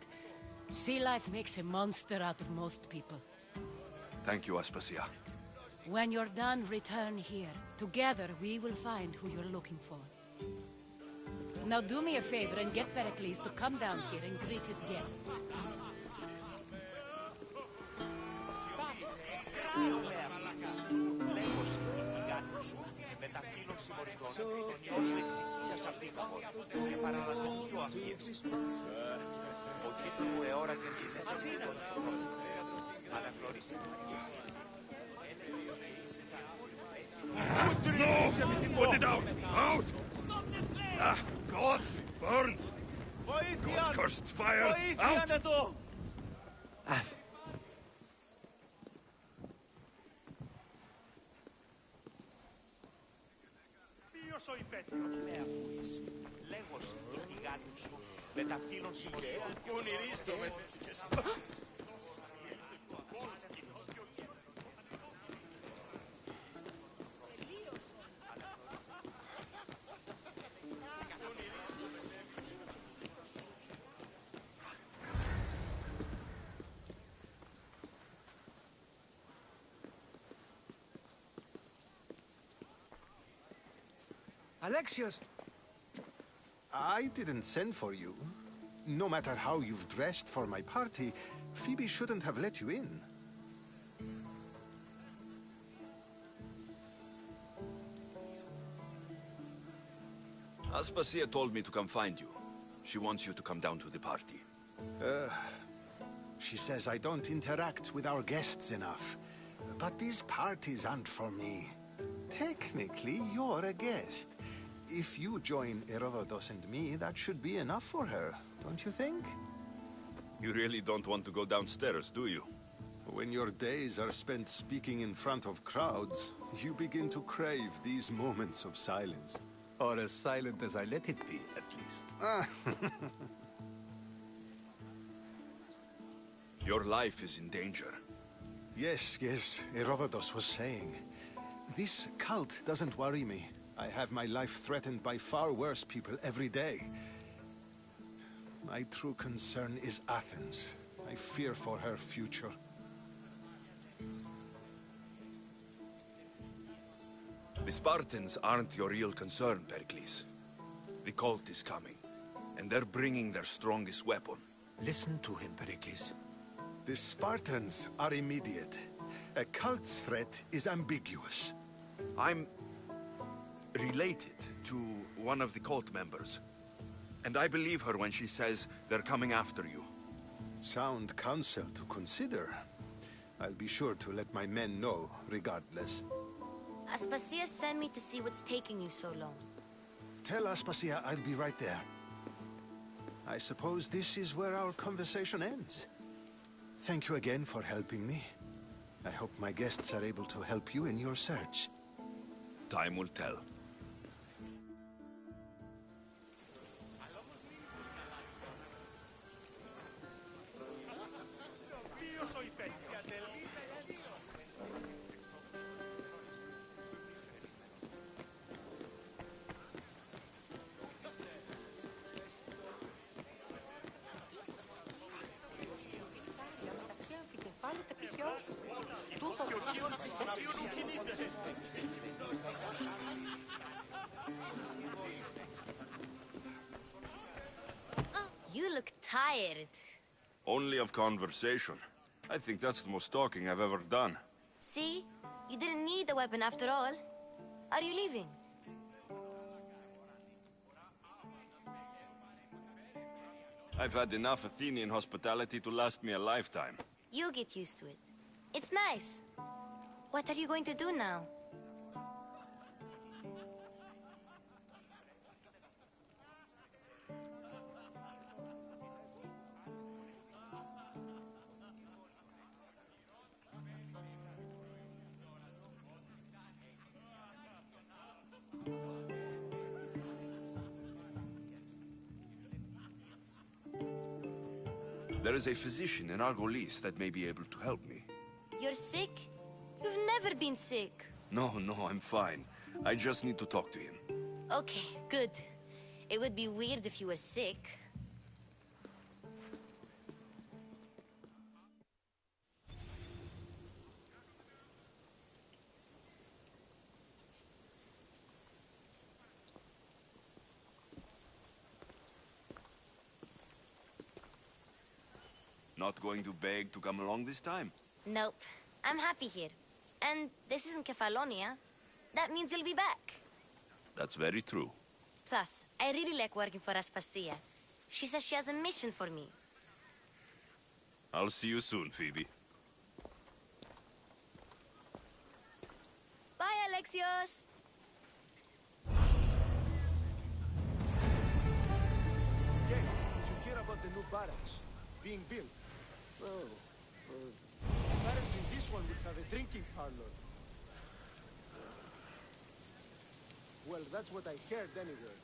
F: Sea life makes a monster out of most people.
A: Thank you, Aspasia.
F: When you're done, return here. Together, we will find who you're looking for. Now do me a favor and get Pericles to come down here and greet his guests.
A: No! Put it out! Out! Ah, gods! Burns! God's cursed fire! Out!
L: Ποιος ο υπέτειος, με ακούεις. Λέγος, οι γιγάντες σου, με τα φύλλων συμμορφών. Κονηρίστο με τέτοιες.
I: Alexios!
D: I didn't send for you. No matter how you've dressed for my party, Phoebe shouldn't have let you in.
A: Aspasia told me to come find you. She wants you to come down to the party.
D: She says I don't interact with our guests enough. But these parties aren't for me. Technically, you're a guest. If you join Herodotus and me, that should be enough for her, don't you think?
A: You really don't want to go downstairs, do you?
D: When your days are spent speaking in front of crowds, you begin to crave these moments of silence.
U: Or as silent as I let it be, at least.
A: Your life is in danger.
D: Yes, Herodotus was saying. This cult doesn't worry me. I have my life threatened by far worse people every day. My true concern is Athens. I fear for her future.
A: The Spartans aren't your real concern, Pericles. The cult is coming, and they're bringing their strongest weapon.
K: Listen to him, Pericles.
D: The Spartans are immediate. A cult's threat is ambiguous.
A: I'm related to one of the cult members. And I believe her when she says they're coming after you.
D: Sound counsel to consider. I'll be sure to let my men know, regardless.
S: Aspasia sent me to see what's taking you so long.
D: Tell Aspasia I'll be right there. I suppose this is where our conversation ends. Thank you again for helping me. I hope my guests are able to help you in your search.
A: Time will tell.
S: You look tired.
A: Only of conversation. I think that's the most talking I've ever done.
S: See? You didn't need the weapon after all. Are you leaving?
A: I've had enough Athenian hospitality to last me a lifetime.
S: You get used to it. It's nice. What are you going to do now?
A: There is a physician in Argolis that may be able to help me.
S: You're sick? You've never been sick.
A: No, I'm fine. I just need to talk to him.
S: Okay, good. It would be weird if you were sick.
A: Not going to beg to come along this time?
S: Nope. I'm happy here. And this isn't Kefalonia. That means you'll be back.
A: That's very true.
S: Plus, I really like working for Aspasia. She says she has a mission for me.
A: I'll see you soon, Phoebe.
S: Bye, Alexios!
C: Jake, did you hear about the new barracks being built? Apparently this one will have a drinking parlor. Well, that's what I heard anyway.